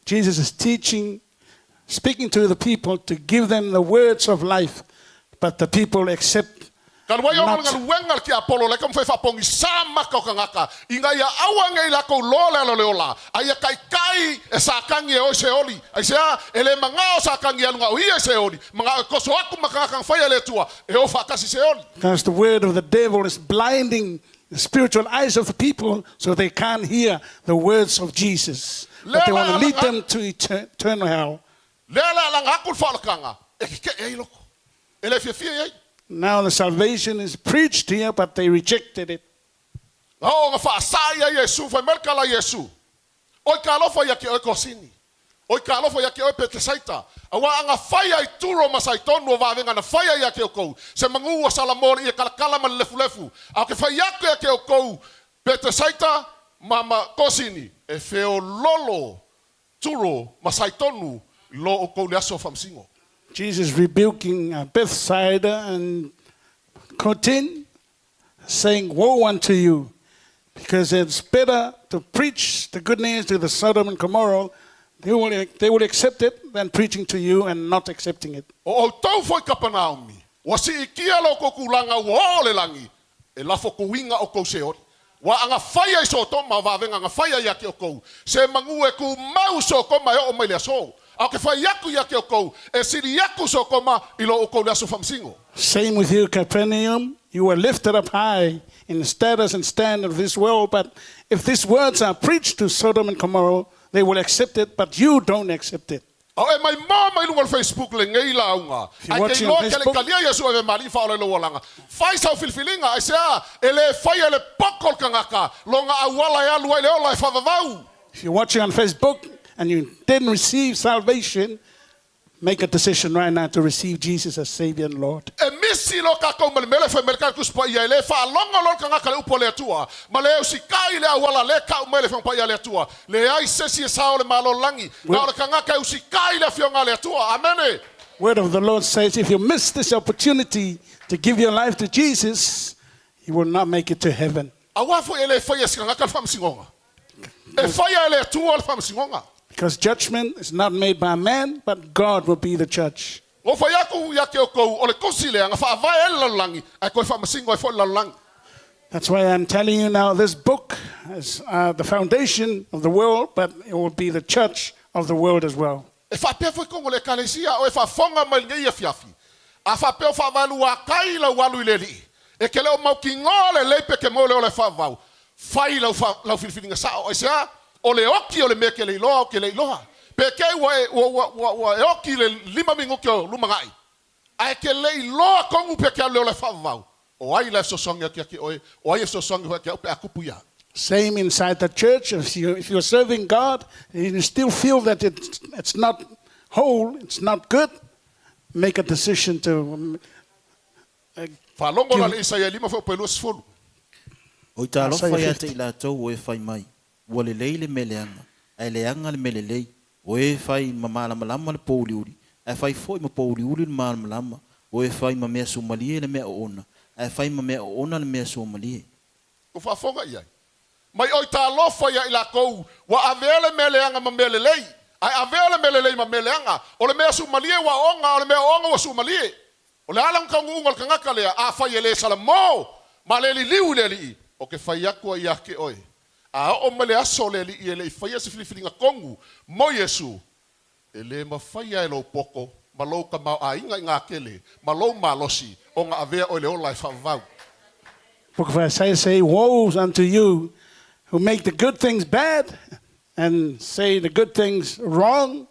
[SPEAKER 10] Jesus is teaching, speaking to the people to give them the words of life, but the people accept not. Because the word of the devil is blinding the spiritual eyes of the people so they can't hear the words of Jesus. But they want to lead them to eternal hell. Now the salvation is preached here, but they rejected it.
[SPEAKER 6] Mama kosini e feo lolo turo masaitonu lo okoliaso famsingo.
[SPEAKER 10] Jesus rebuking Bethsaida and Cotin, saying, woe unto you, because it's better to preach the good news to the Sodom and Gomorrah. They will accept it than preaching to you and not accepting it.
[SPEAKER 6] O tau foi Kapernaumi, wasi ikia lo kokulanga wole langi, e lafo kuinga o koseori. Wa anga faya iso to ma va venga anga faya yake oko se mangu e ku mau so ko ma o mele so a ke faya yake oko e siri yaku so ko ma ilo oko la so famsingo.
[SPEAKER 10] Same with you, Capernaum. You were lifted up high in the status and standard of this world, but if these words are preached to Sodom and Gomorrah, they will accept it, but you don't accept it.
[SPEAKER 6] Oh, my mama ilungal Facebook le ngai launga. Ai ke lo ke le kalia Yesu e mali fa ole lo walanga. Fai sa filfilinga ai sa ele fai ele pokol kangaka longa awala ya luai le ola fa vavau.
[SPEAKER 10] If you're watching on Facebook and you didn't receive salvation, make a decision right now to receive Jesus as Savior and Lord.
[SPEAKER 6] E misi lo ka ko mele fa merka ku spa ya le fa longa lo kangaka le upole tua. Male si kai le awala le ka mele fa pa ya le tua. Le ai se si sa ole malo langi. Na le kangaka u si kai le fionga le tua. Amen.
[SPEAKER 10] Word of the Lord says if you miss this opportunity to give your life to Jesus, you will not make it to heaven.
[SPEAKER 6] Awafo ele fa yes kangaka fam singonga. E fa ya le tua fam singonga.
[SPEAKER 10] Because judgment is not made by man, but God will be the judge. That's why I'm telling you now, this book is the foundation of the world, but it will be the church of the world as well.
[SPEAKER 6] Ole oki ole meke le iloa ke le iloa. Peke wa oki le lima mingo ke lumangai. Ai ke le iloa kongu peke le ole favau. O ai le so songa ke oi o ai so songa ke pe akupuya.
[SPEAKER 10] Same inside the church. If you're serving God and you still feel that it's not whole, it's not good, make a decision to
[SPEAKER 6] falongo la Isaia lima fo pelus fulu.
[SPEAKER 3] O talo fa ya te la to o fai mai. Wale leile meleanga, ai leanga le melelei, o e fai mamala malama le pouliuri, ai fai foi ma pouliuri le malama, O e fai ma mea sumalie le mea ona. Ai fai ma mea ona le mea sumalie.
[SPEAKER 6] O whafonga iai. Mai oi tā lofa ia ila kou, wa avele meleanga ma melelei. Ai avele melelei ma meleanga. O le mea sumalie wa onga, o le mea onga wa sumalie. O le alang ka ngunga ka ngaka lea, a fai ele salamo, ma le li liu le li. O ke fai aku ia ke oi. A o mele aso le li ele i fai ase filifilinga kongu, mo Yesu. Ele ma fai ai lo poko, ma lo ka mau a inga inga kele, ma lo ma losi, o nga avea o le o lai whavau.
[SPEAKER 10] Book of Isaiah say, woe unto you who make the good things bad and say the good things wrong,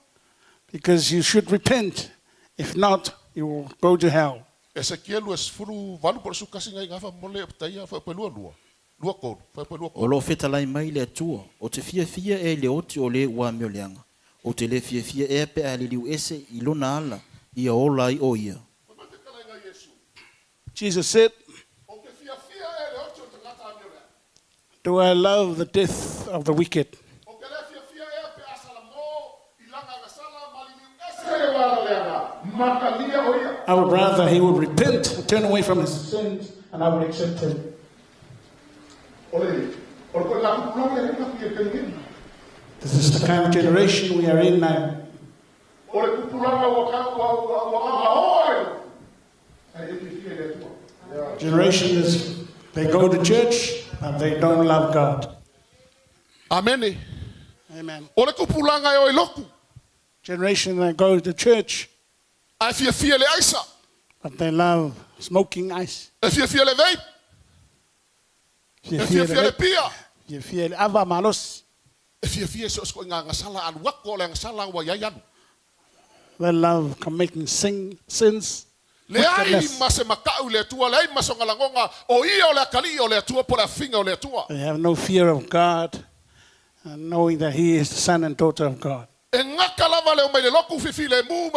[SPEAKER 10] because you should repent. If not, you will go to hell.
[SPEAKER 6] Ezekiel was furu valu por su kasi ngai ngafa mole Opetaia fa pelua lua. Lua ko, fa pelua ko.
[SPEAKER 3] O lo fetalai mai le atua, o te fia e le oti o le ua meoleanga. O te le fia e pe a le liu ese i lona ala, ia ola i o ia.
[SPEAKER 10] Jesus said, do I love the death of the wicked? I would rather he would repent and turn away from his sins, and I would accept him. This is the kind of generation we are in now. Generation is, they go to church, and they don't love God.
[SPEAKER 6] Amen.
[SPEAKER 10] Amen.
[SPEAKER 6] Loku.
[SPEAKER 10] Generation that go to church,
[SPEAKER 6] I feel le aisa.
[SPEAKER 10] but they love smoking ice.
[SPEAKER 6] I feel le vape. I feel le pia.
[SPEAKER 10] You feel ava malos.
[SPEAKER 6] If you feel so nga sala an wako le sala wa yayan.
[SPEAKER 10] They love making sins.
[SPEAKER 6] Le ai mase makau le tua le masonga langonga o ia le kali o le tua pola finga o le tua.
[SPEAKER 10] They have no fear of God, and knowing that He is the son and daughter of God.
[SPEAKER 6] E ngaka lava le o mai le loku fifi le mu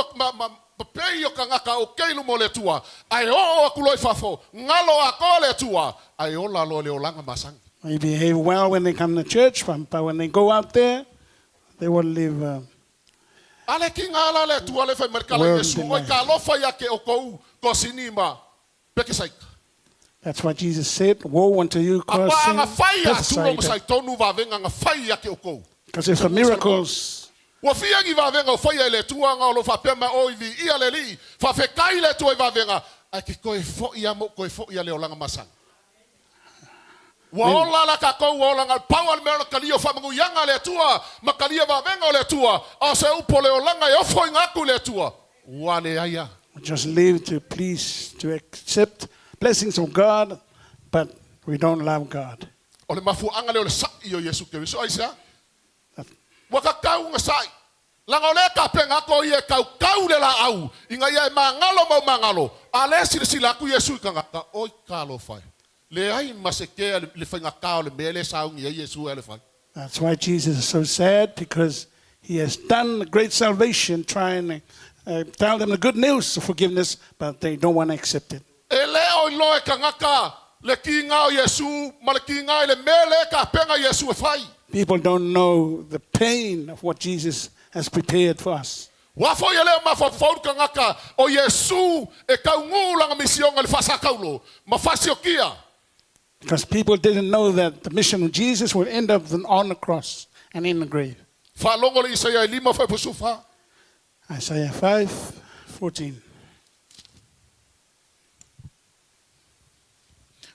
[SPEAKER 6] pei o ka ngaka o keilu mo le tua. Ai o akuloi fafo ngalo a ko le tua. Ai o la lo le o langa masang.
[SPEAKER 10] They behave well when they come to church, but when they go out there, they will live.
[SPEAKER 6] Ale ki ngala le tua le fai merkala Yesu o ka lofa ya ke o kou ko sinima peke sai.
[SPEAKER 10] That's what Jesus said. Woe unto you,
[SPEAKER 6] Because
[SPEAKER 10] if the miracles
[SPEAKER 6] Waola ka ko waola ngal power mero kalio fa mangu yanga le tua makalia va venga le tua o se upole o langa yo foi ngaku le tua wale aya
[SPEAKER 10] just live to please, to accept blessings of God, but we don't love God.
[SPEAKER 6] ole mafu anga le sa yo Yesu ke so aisa waka kau ngasai langa le ka penga ko ye kau le la au inga ye mangalo mo mangalo ale sila ku Yesu ka ngaka oi kalo fai.
[SPEAKER 10] That's why Jesus is so sad, because he has done a great salvation, trying to tell them the good news of forgiveness, but they don't want to accept it. People don't know the pain of what Jesus has prepared for us. Because people didn't know that the mission of Jesus would end up on the cross and in the grave. Isaiah 5:14.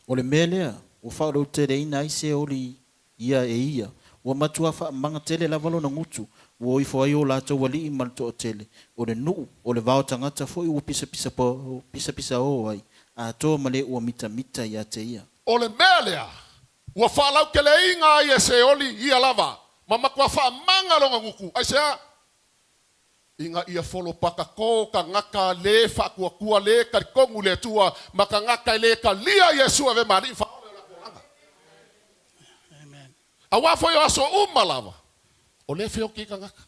[SPEAKER 3] Ole melea, o whaaro te reina i se ori ia e ia. O matua wha manga tele la walo na ngutu. O i whai o la tau wali i malto o tele. O le nuu, o le vao tangata fwoi o pisa o ai. A toa male o mita i a te ia.
[SPEAKER 6] Ole melea, wa whalau ke le inga i e se oli i a lava. Mama kua wha manga longa nguku. Aisea, inga ia folo paka ko ka ngaka le wha kua le karikongu le tua. Maka ngaka le ka lia Yesu ave mari wha ole la kolanga.
[SPEAKER 10] Amen.
[SPEAKER 6] A wafo yo aso lava. O le feo ki ka ngaka.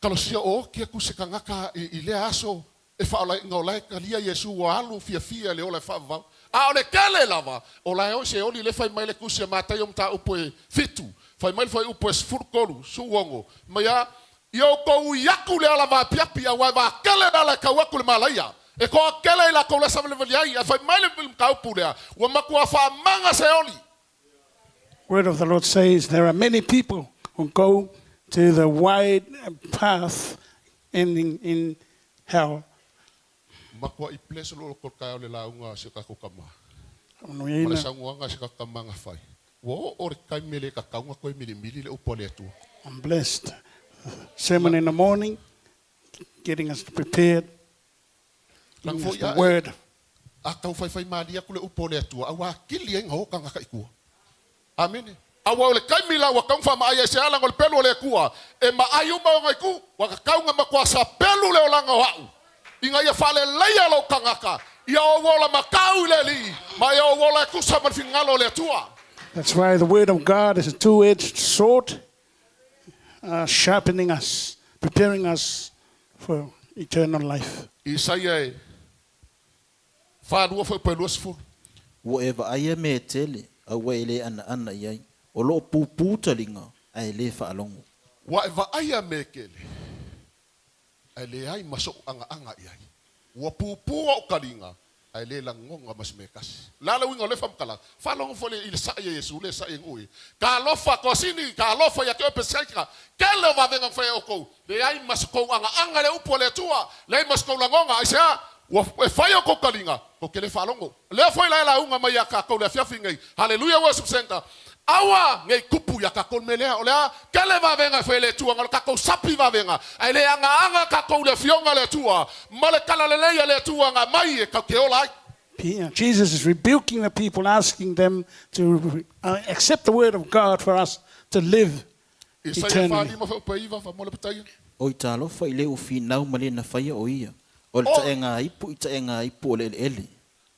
[SPEAKER 6] Kalo sia o kia kuse ka ngaka i le aso. E wha ola inga olai ka lia Yesu wa alu fia le ole wha vau. A ole kele lava, o la o se oli le fai mai le kusia Mataio mta upo e fitu, fai mai fai upo e sfurkolu, suwongo, maya Yo ko yaku le ala va piapi a wa kele dala ka waku le malaya. E ko kele la ko la sa le velia fa mai le ka pulea. Wa makua fa manga se oli.
[SPEAKER 10] Word of the Lord says there are many people who go to the wide path ending in hell.
[SPEAKER 6] Makua I place lo ko ka le la unga se ka ko kama.
[SPEAKER 10] Mala
[SPEAKER 6] sanguanga se ka kama nga fai. Wo or kai mele ka kaunga ko mili le upole tu.
[SPEAKER 10] I'm blessed. Sermon in the morning, getting us prepared. Giving us the word.
[SPEAKER 6] Atau fai malia kule upole tu. Awa kili en ho kanga kai ku. Amen. Awa le kai mila wa kang fa mai se ala ngol pelu le kuwa. E ma ayu ma ngai ku wa ka kaunga ma kwa sa pelu le olanga wa. Inga ya fale leia lo kangaka. Ia o wola makau le li. Ma ia o wola ku sa man fingalo le tua.
[SPEAKER 10] That's why the word of God is a two-edged sword, sharpening us, preparing us for eternal life.
[SPEAKER 6] Isaiah, Father, for pelusful.
[SPEAKER 3] Whatever I am a tele, away le ana yai, o lo puputalinga, I le fa along.
[SPEAKER 6] Whatever I am making, I lay I must anga yai. Wapupu o kalinga. Ai le langonga mas mekas. Lala winga le fam kala. Falong fole il sa Yesu le sa ingui. Ka lofa ko sini, ka lofa ya ke pesaka. Kele va venga fa oko. Le ai mas ko anga le upole tua. Le mas ko langonga isa. Wa fa yo ko kalinga. Ko kele falongo. Le foi la unga maya ka ko le fiafingai. Halleluiah worship center. Awa ngai kupu ya ka kon melea olea kele va venga fa le tua ngal ka ko sapi va venga. Ai le anga ka ko le fionga le tua. Male kala le tua nga mai ka ke ola.
[SPEAKER 10] Jesus is rebuking the people, asking them to accept the word of God for us to live eternally.
[SPEAKER 3] O italo fa ile o finau male na fa o ia. O le taenga ipu le ele.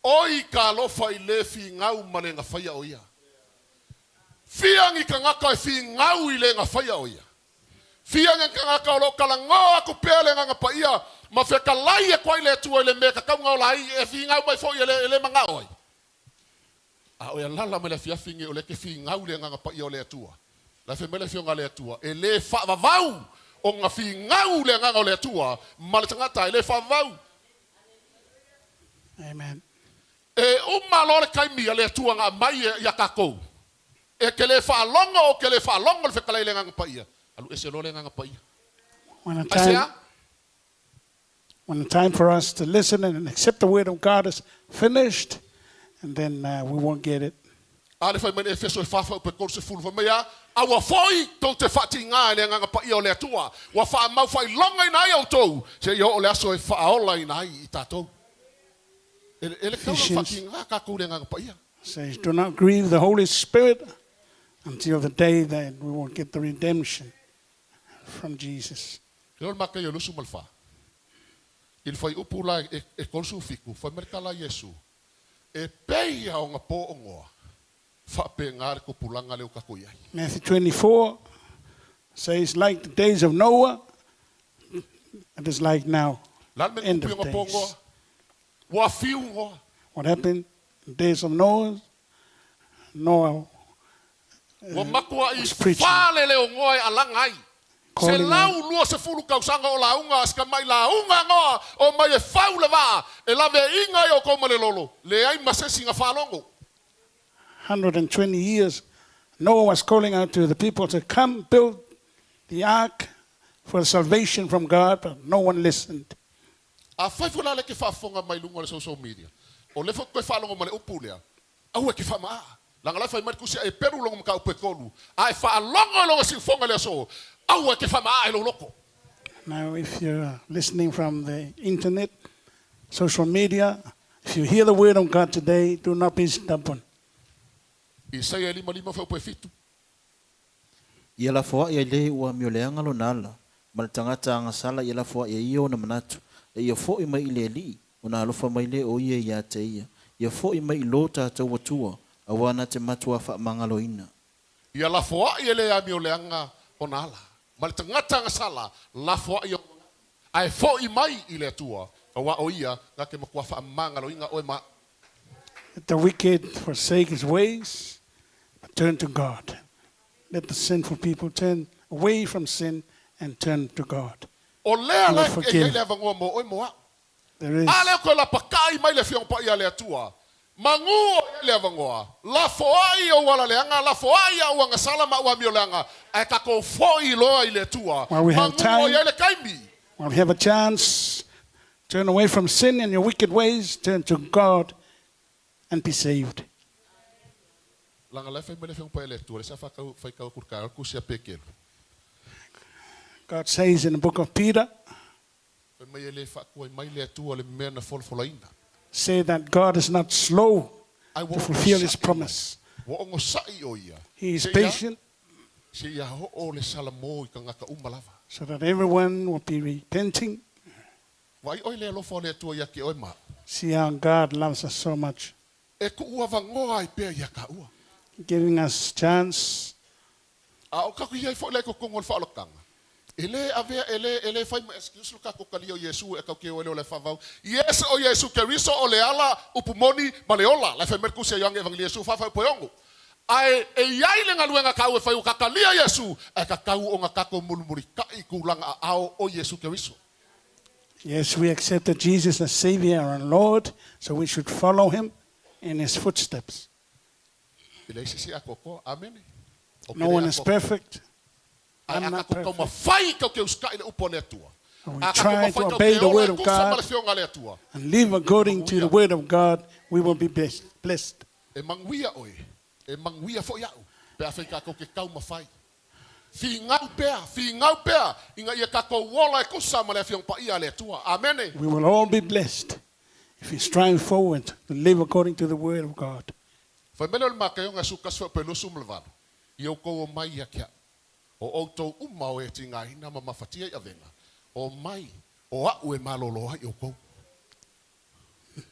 [SPEAKER 6] O I ka lo fa ile fingau male nga fa o ia. Fiangi ka ngaka fingau ile nga fa o ia. Fiangi ka ngaka lo kala ngoa ku pele nga pa ia. Ma feka lai e kwa ile tua ile meka ka ngau lai e fingau mai fo ile manga oi. A o ya lala mele fia fingi o le ke fingau le nga pa ia o le tua. La fe mele fionga le tua e le fa vau o nga fingau le nga o le tua mal tangata ile fa vau.
[SPEAKER 10] Amen.
[SPEAKER 6] E o malor kai mi le tua nga mai ya ka ko. E ke le fa longo o ke le fa longo le feka lai le nga pa ia. Alu ese lo le nga pa ia.
[SPEAKER 10] When the time for us to listen and accept the word of God is finished, and then we won't get it.
[SPEAKER 6] Ale fai mene efeso fa pe kurse fulu fa mea awa foi to te fati nga le nga pa io le tua wa fa mau fai longa ina yo to se yo ole aso fa ola ina I tato ele ka fati nga ka ku le nga pa ia
[SPEAKER 10] says do not grieve the Holy Spirit until the day that we will get the redemption from Jesus.
[SPEAKER 6] Yo maka yo lusu malfa il fai upula e kursu fiku fa merkala Yesu e peia o nga po ngoa.
[SPEAKER 10] Matthew 24 says, like the days of Noah, it is like now. End of days. What happened in the days of Noah? Noah was preaching. Calling out. 120 years, Noah was calling out to the people to come build the ark for salvation from God, but no one listened. Now, if you're listening from the internet, social media, if you hear the word of God today, do not be stubborn.
[SPEAKER 3] Ia la foa ia le ua mioleanga lo nala. Ma tangata anga sala ia la foa ia io na manatu. E ia fo I mai le li. Una alofa mai le o ia ia te ia. Ia fo I mai lota ta watua. Awana te matua fa mangalo ina.
[SPEAKER 6] Ia la foa ia le a mioleanga o nala. Ma tangata anga sala la foa ia. Ai fo I mai I le tua. Awa o ia nga ke makua fa mangalo ina o ma.
[SPEAKER 10] Let the wicked forsake his ways. Turn to God. Let the sinful people turn away from sin and turn to God.
[SPEAKER 6] O lea
[SPEAKER 10] He will
[SPEAKER 6] le
[SPEAKER 10] forgive.
[SPEAKER 6] e le vangoa mo oi moa.
[SPEAKER 10] There is
[SPEAKER 6] Ale ko la pakai mai le fiong pa ia le atua. Mangu o le vangoa. La foai o wala leanga, la foai o anga salama o amiolanga. E ka ko foi loa i le tua.
[SPEAKER 10] While we have
[SPEAKER 6] Mangu
[SPEAKER 10] time-
[SPEAKER 6] o ia le kaimi.
[SPEAKER 10] While you have a chance, turn away from sin and your wicked ways, turn to God and be saved.
[SPEAKER 6] Langa le fai mai le fiong pa ia le tua. Le sa fai kau kurka ku sia pekelo.
[SPEAKER 10] God says in the book of Peter,
[SPEAKER 6] Fai mai le fa ko mai le tua le mena folfolaina.
[SPEAKER 10] say that God is not slow
[SPEAKER 6] Ai
[SPEAKER 10] to fulfill his promise.
[SPEAKER 6] Wo ongo sai o ia.
[SPEAKER 10] He is
[SPEAKER 6] Se ia-
[SPEAKER 10] patient
[SPEAKER 6] Se ia ho o le salamo i ka ngaka umalava.
[SPEAKER 10] so that everyone will be repenting.
[SPEAKER 6] Wai oi le alofo le tua ia ke oi ma.
[SPEAKER 10] See how God loves us so much,
[SPEAKER 6] E ku ua vangoa i pea ia ka ua.
[SPEAKER 10] giving us chance.
[SPEAKER 6] A o kaku ia i fo le ko kongol fa alokanga. Ele ave ele fai ma excuse ka ko kali o Yesu e ka ke o le favau. Yes o Yesu ke riso o le ala upumoni maleola la fe merku se yang evangeli Yesu fa fa poyongo. Ai e yai le ngaluenga ka o fai o kakalia Yesu e ka kau o ngaka ko mulumuri ka i kulanga ao o Yesu ke riso.
[SPEAKER 10] Yes, we accepted Jesus as Savior and Lord, so we should follow him in his footsteps.
[SPEAKER 6] Ele se akoko amen.
[SPEAKER 10] No one is perfect.
[SPEAKER 6] I'm
[SPEAKER 10] I'm not perfect.
[SPEAKER 6] We
[SPEAKER 10] We try to obey the word of God and live according to the word of God. We will be blessed.
[SPEAKER 6] E manguia oe. E manguia fo iau. Pea whai kako ke kau mawhai. Whingau pea. Inga ia kako wola e kusa ma le whiong pa ia le tua. Amene.
[SPEAKER 10] We will all be blessed if we strive forward to live according to the word of God.
[SPEAKER 6] Whai mele ole maka yonga sukas wha pelusu mlevano. Iau kou o mai ia kia. O outou umau e tinga hina ma mafatia i avenga. O mai. O au e maloloa iau kou.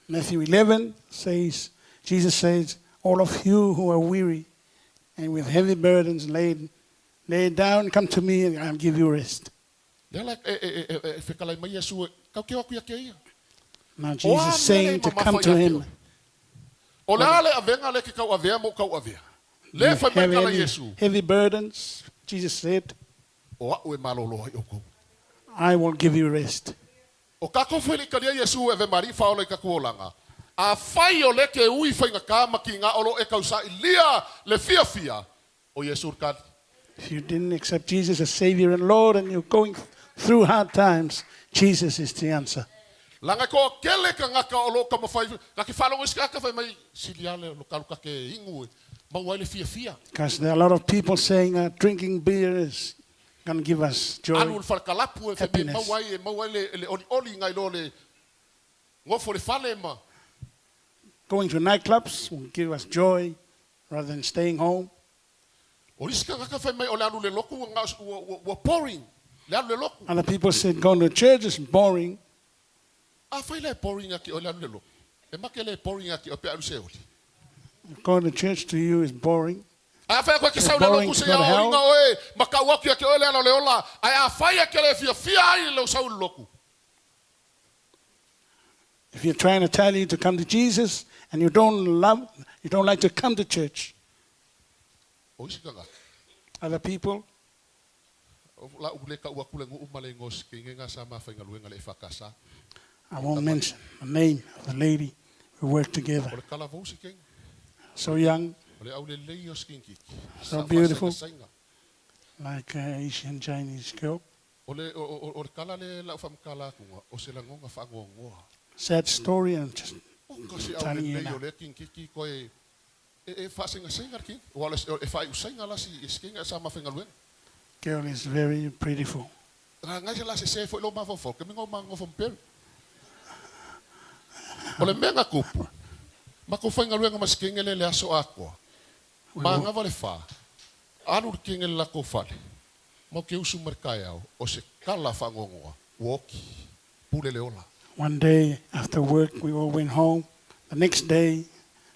[SPEAKER 10] Matthew 11 says, Jesus says, all of you who are weary and with heavy burdens lay down, come to me and I'll give you rest.
[SPEAKER 6] Dela e whekalai mai Yesu e kau ke waku ia kia ia.
[SPEAKER 10] Now Jesus is saying to come to him.
[SPEAKER 6] O le ale avenga le ke kau avea mo kau avea. Le
[SPEAKER 10] You
[SPEAKER 6] whai
[SPEAKER 10] have
[SPEAKER 6] mai kala Yesu.
[SPEAKER 10] heavy burdens, Jesus said,
[SPEAKER 6] O au e maloloa iau kou.
[SPEAKER 10] I will give you rest.
[SPEAKER 6] O kako wheli karia Yesu e ve mari whaola i kakuolanga. A whai o le ke ui whainga kāma ki ngā olo e kausa i lia le fia o Yesu urkani.
[SPEAKER 10] If you didn't accept Jesus as Savior and Lord and you're going through hard times, Jesus is the answer.
[SPEAKER 6] Langa ko kele ka ngaka olo ka mawhai. Ka ki whalongo iska ka whai mai siliale lo kaluka ke ingu e. Mawai le fia.
[SPEAKER 10] Because there are a lot of people saying drinking beer is going to give us joy.
[SPEAKER 6] Anu le whalakalapu e whai
[SPEAKER 10] Happiness.
[SPEAKER 6] mawai le oli ngai lo le ngofo le whale ma.
[SPEAKER 10] Going to nightclubs will give us joy rather than staying home.
[SPEAKER 6] O iska ngaka whai mai o le anu le loku wa pouring. Le anu le loku.
[SPEAKER 10] Other people said going to church is boring.
[SPEAKER 6] A whai le pouring aki o le anu le loku. E make le pouring aki o pe anu se oli.
[SPEAKER 10] Going to church to you is boring.
[SPEAKER 6] A whai koe ki
[SPEAKER 10] It's
[SPEAKER 6] sau le
[SPEAKER 10] boring
[SPEAKER 6] loku
[SPEAKER 10] to
[SPEAKER 6] se
[SPEAKER 10] go to
[SPEAKER 6] ia o
[SPEAKER 10] hell.
[SPEAKER 6] inga oe. Makau aki aki o le anu le ola. Ai a whai aki le fia ai le sau le loku.
[SPEAKER 10] If you're trying to tell you to come to Jesus and you don't like to come to church,
[SPEAKER 6] O iska ngaka.
[SPEAKER 10] other people,
[SPEAKER 6] La ule ka ua kule ngu umale ngos ki ngenga sama whainga luenga le whakasa.
[SPEAKER 10] I won't mention the name of the lady who worked together.
[SPEAKER 6] O le kala vausi kenga.
[SPEAKER 10] So young,
[SPEAKER 6] O le au le lei o skinki.
[SPEAKER 10] so beautiful, like an Asian Chinese girl.
[SPEAKER 6] O le kala le lau whamkala kunga. O se la ngonga whangongoa.
[SPEAKER 10] Sad story and just
[SPEAKER 6] Ko se au le
[SPEAKER 10] telling you
[SPEAKER 6] lei o
[SPEAKER 10] now.
[SPEAKER 6] le kinki koe. E whasenga senga ki. O wale e whai usenga lasi e skinga sama whainga luenga.
[SPEAKER 10] Girl is very beautiful.
[SPEAKER 6] Ngai se lasi se fo lo ma fo ke mingo mango fo mperi. O le menga kupu. Ma ko whainga luenga ma skinga le aso akwa. Ma nga vale wha. Anu kinga la ko whale. Mo ke usu merkai au. O se kala whangongoa. Woki. Pule leola.
[SPEAKER 10] One day after work, we all went home. The next day,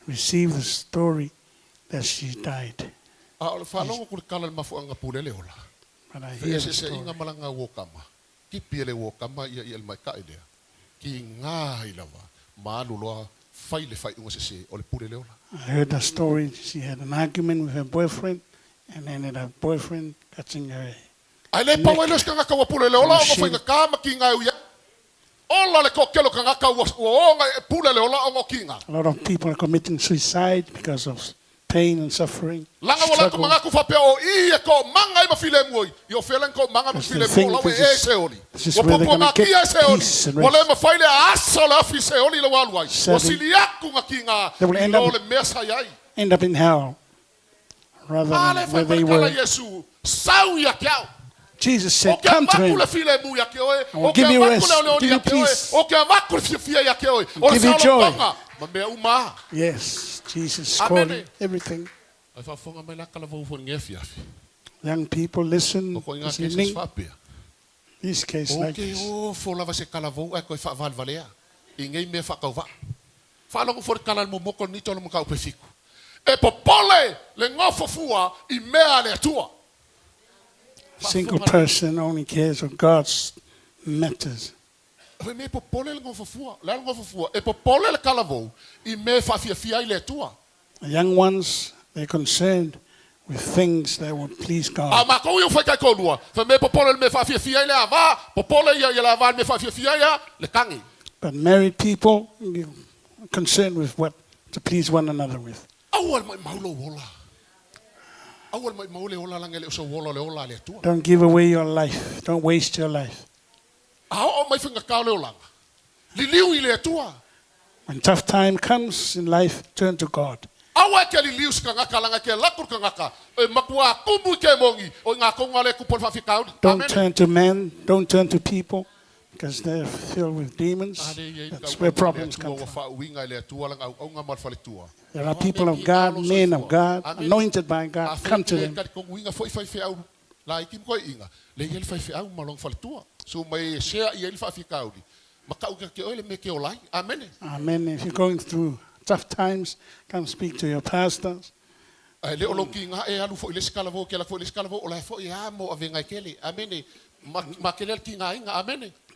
[SPEAKER 10] received the story that she died.
[SPEAKER 6] A o le whanongo kule kala le mafuanga pule leola.
[SPEAKER 10] But I
[SPEAKER 6] Fia
[SPEAKER 10] hear
[SPEAKER 6] se
[SPEAKER 10] the
[SPEAKER 6] se
[SPEAKER 10] story.
[SPEAKER 6] inga malanga wokama. Ki piele wokama ia il mai kaidea. Ki ngā ilawa. Maalu loa whai le whai unga se o le pule leola.
[SPEAKER 10] I heard the story. She had an argument with her boyfriend, and then her boyfriend cutting her
[SPEAKER 6] Ai le pa wele ska ngaka wapule le ola o whainga ka makinga uia. Ola le kokelo ka ngaka o nga pule le ola o kinga.
[SPEAKER 10] A lot of people are committing suicide because of pain and suffering.
[SPEAKER 6] Langa wala ko mga ku fa pe o I ko manga I mafile moi. Yo felan ko manga mafile mo la we e se oli.
[SPEAKER 10] Wo popo nga kia se oli.
[SPEAKER 6] Wala ma faile asa la fi se oli le walwai. O siliaku nga kinga.
[SPEAKER 10] They will end up in hell rather than where they were. Jesus said, come to him. I will give you rest, give you peace, give you joy. Yes, Jesus called everything. Young people, listen this evening. This case like this. Single person only cares of God's matters.
[SPEAKER 6] The
[SPEAKER 10] young ones, they're concerned with things that would please God. But married people, you're concerned with what to please one another with. Don't give away your life. Don't waste your life. When tough time comes in life, turn to God. Don't turn to men. Don't turn to people. Because they're filled with demons. That's where problems come from. There are people of God, men of God, anointed by God. Come to them. Amen. If you're going through tough times, come speak to your pastors.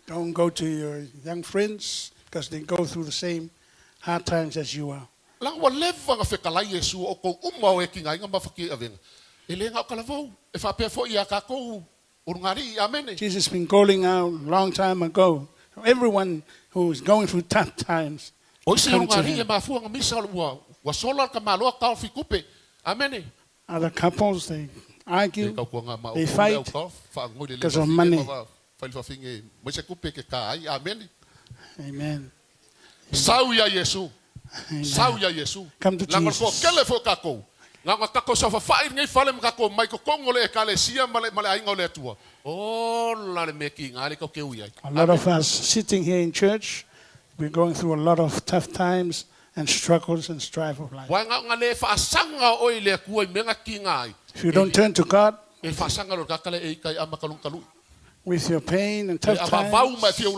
[SPEAKER 10] Don't go to your young friends because they go through the same hard times as you are. Jesus has been calling out a long time ago. Everyone who is going through tough times, come to him. Other couples, they argue, they fight because of money. Amen. Come to Jesus. A lot of us sitting here in church, we're going through a lot of tough times and struggles and strife of life. If you don't turn to God, with your pain and tough times, you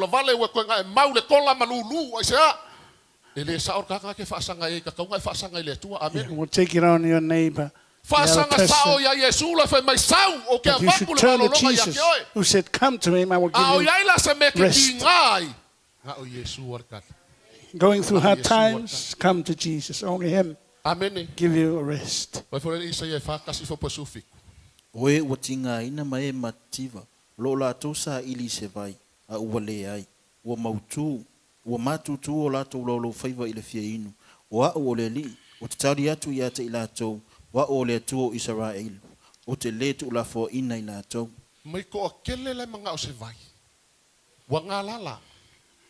[SPEAKER 10] will take it on your neighbor. But you should turn to Jesus, who said, come to him, I will give you rest. Going through hard times, come to Jesus. Only him give you a rest.
[SPEAKER 3] Lo la tosa ili se vai a uwale ai wa mautu wa matutu o la to lo faiva ile fia inu wa o le li o te tari atu ia te ila to wa o le tu o Israel o te le tu la fo ina ila to
[SPEAKER 6] mai ko akele le manga o se vai wa ngalala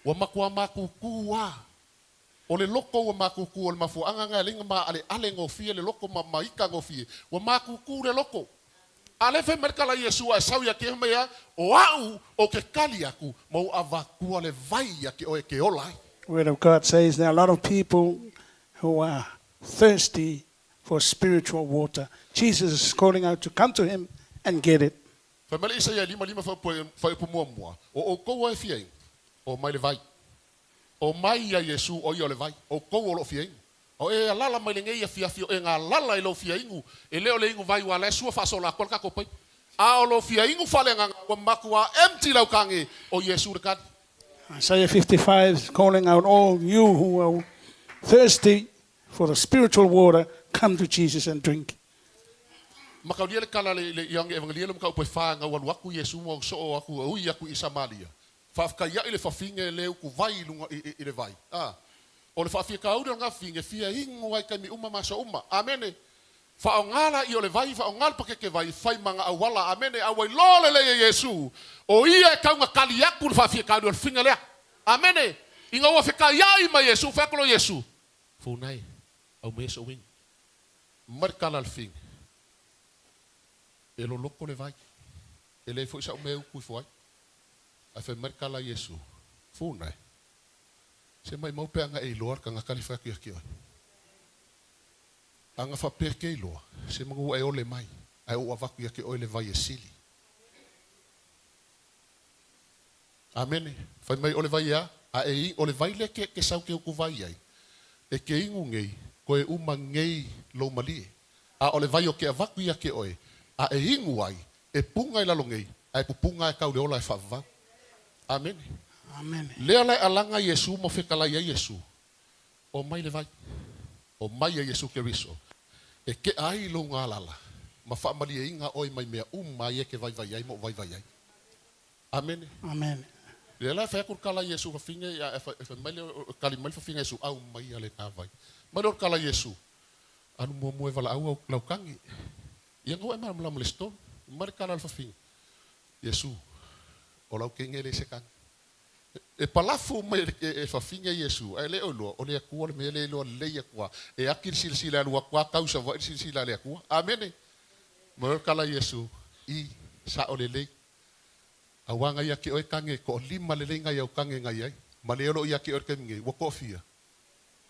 [SPEAKER 6] wa makua makuku wa o le loko wa makuku o le mafu anga ngalinga ma ale ngofie le loko ma maika ngofie wa makuku le loko. Alefe merkala Yesua sauya ke mea o au o ke kali aku mo avakua le vai ke o ke olai.
[SPEAKER 10] Word of God says there are a lot of people who are thirsty for spiritual water. Jesus is calling out to come to him and get it.
[SPEAKER 6] Famali Isaiah 5 fa po mo o ko wa fie o mai le vai. O mai ya Yesu o yo le vai o ko lo fie. O e Lala mai lenga ia fiafio e ngā Lala lo fia ingu e leo le ingu vai wa le sua fa sola kol ka ko pai a o lo fia ingu fa le nga wa makua empty lau kange o Yesu rekat.
[SPEAKER 10] Isaiah 55 is calling out all you who are thirsty for the spiritual water, come to Jesus and drink.
[SPEAKER 6] Makaulia le kala le young evangelia le makau pefanga waluaku Yesu mo so aku ui aku i Samaria. Fafkaya ile fafinge le ku vai lunga ile vai. O le fafika au nga finge fia hingo wai kai mi uma maso uma. Amene. Faongala i ole vai faongal pakeke vai fai manga awala amene awai lole le Yesu. O ia ka nga kaliaku le fafika au le finge le. Amene. Inga wa fika yai ma Yesu fakolo Yesu. Funai au meso wing. Markala al finge. Elo loko le vai. Ele foi sa meu kui foi. A fe markala Yesu. Funai. Se mai mau peanga e loar ka nga kalifa ki ki. Anga fa peke i loa. Se mangu e ole mai. Ai o avaku ia ke ole vai e sili. Amene. Fai mai ole vai ia. A e ole vai le ke sau ke uku vai ai. E ke ingu ngei. Ko e uma ngei lo malie. A ole vai o ke avaku ia ke oe. A e ingu ai. E punga i lalo ngei. A e pupunga e kau le ola e whava. Amene.
[SPEAKER 10] Amen.
[SPEAKER 6] Lea lai alanga Yesu mo whekala ia Yesu. O mai le vai. O mai a Yesu ke riso. E ke ai lo ngā lala. Ma whaamali e inga oi mai mea mai e ke vai vai ai mo vai vai ai. Amen.
[SPEAKER 10] Amen.
[SPEAKER 6] Lea lai whaekur kala Yesu whawhinga e mai le kali mai whawhinga Yesu au mai ale ka vai. Mai lor kala Yesu. Anu mua mua e wala au laukangi. Ia ngau e mara mla mle stone. Mai kala whawhinga. Yesu. O lau kenge le se kangi. E palafu mai e whawhinga Yesu. E le oloa. O le akua le me le loa le akua. E akir sila lua kua kausa wa sila le akua. Amene. Mai kala Yesu. I sa o le lei. Awanga ia ke oe kange ko lima le ngai au kange ngai ai. Ma le olo ia ke oe kange. Wako fia.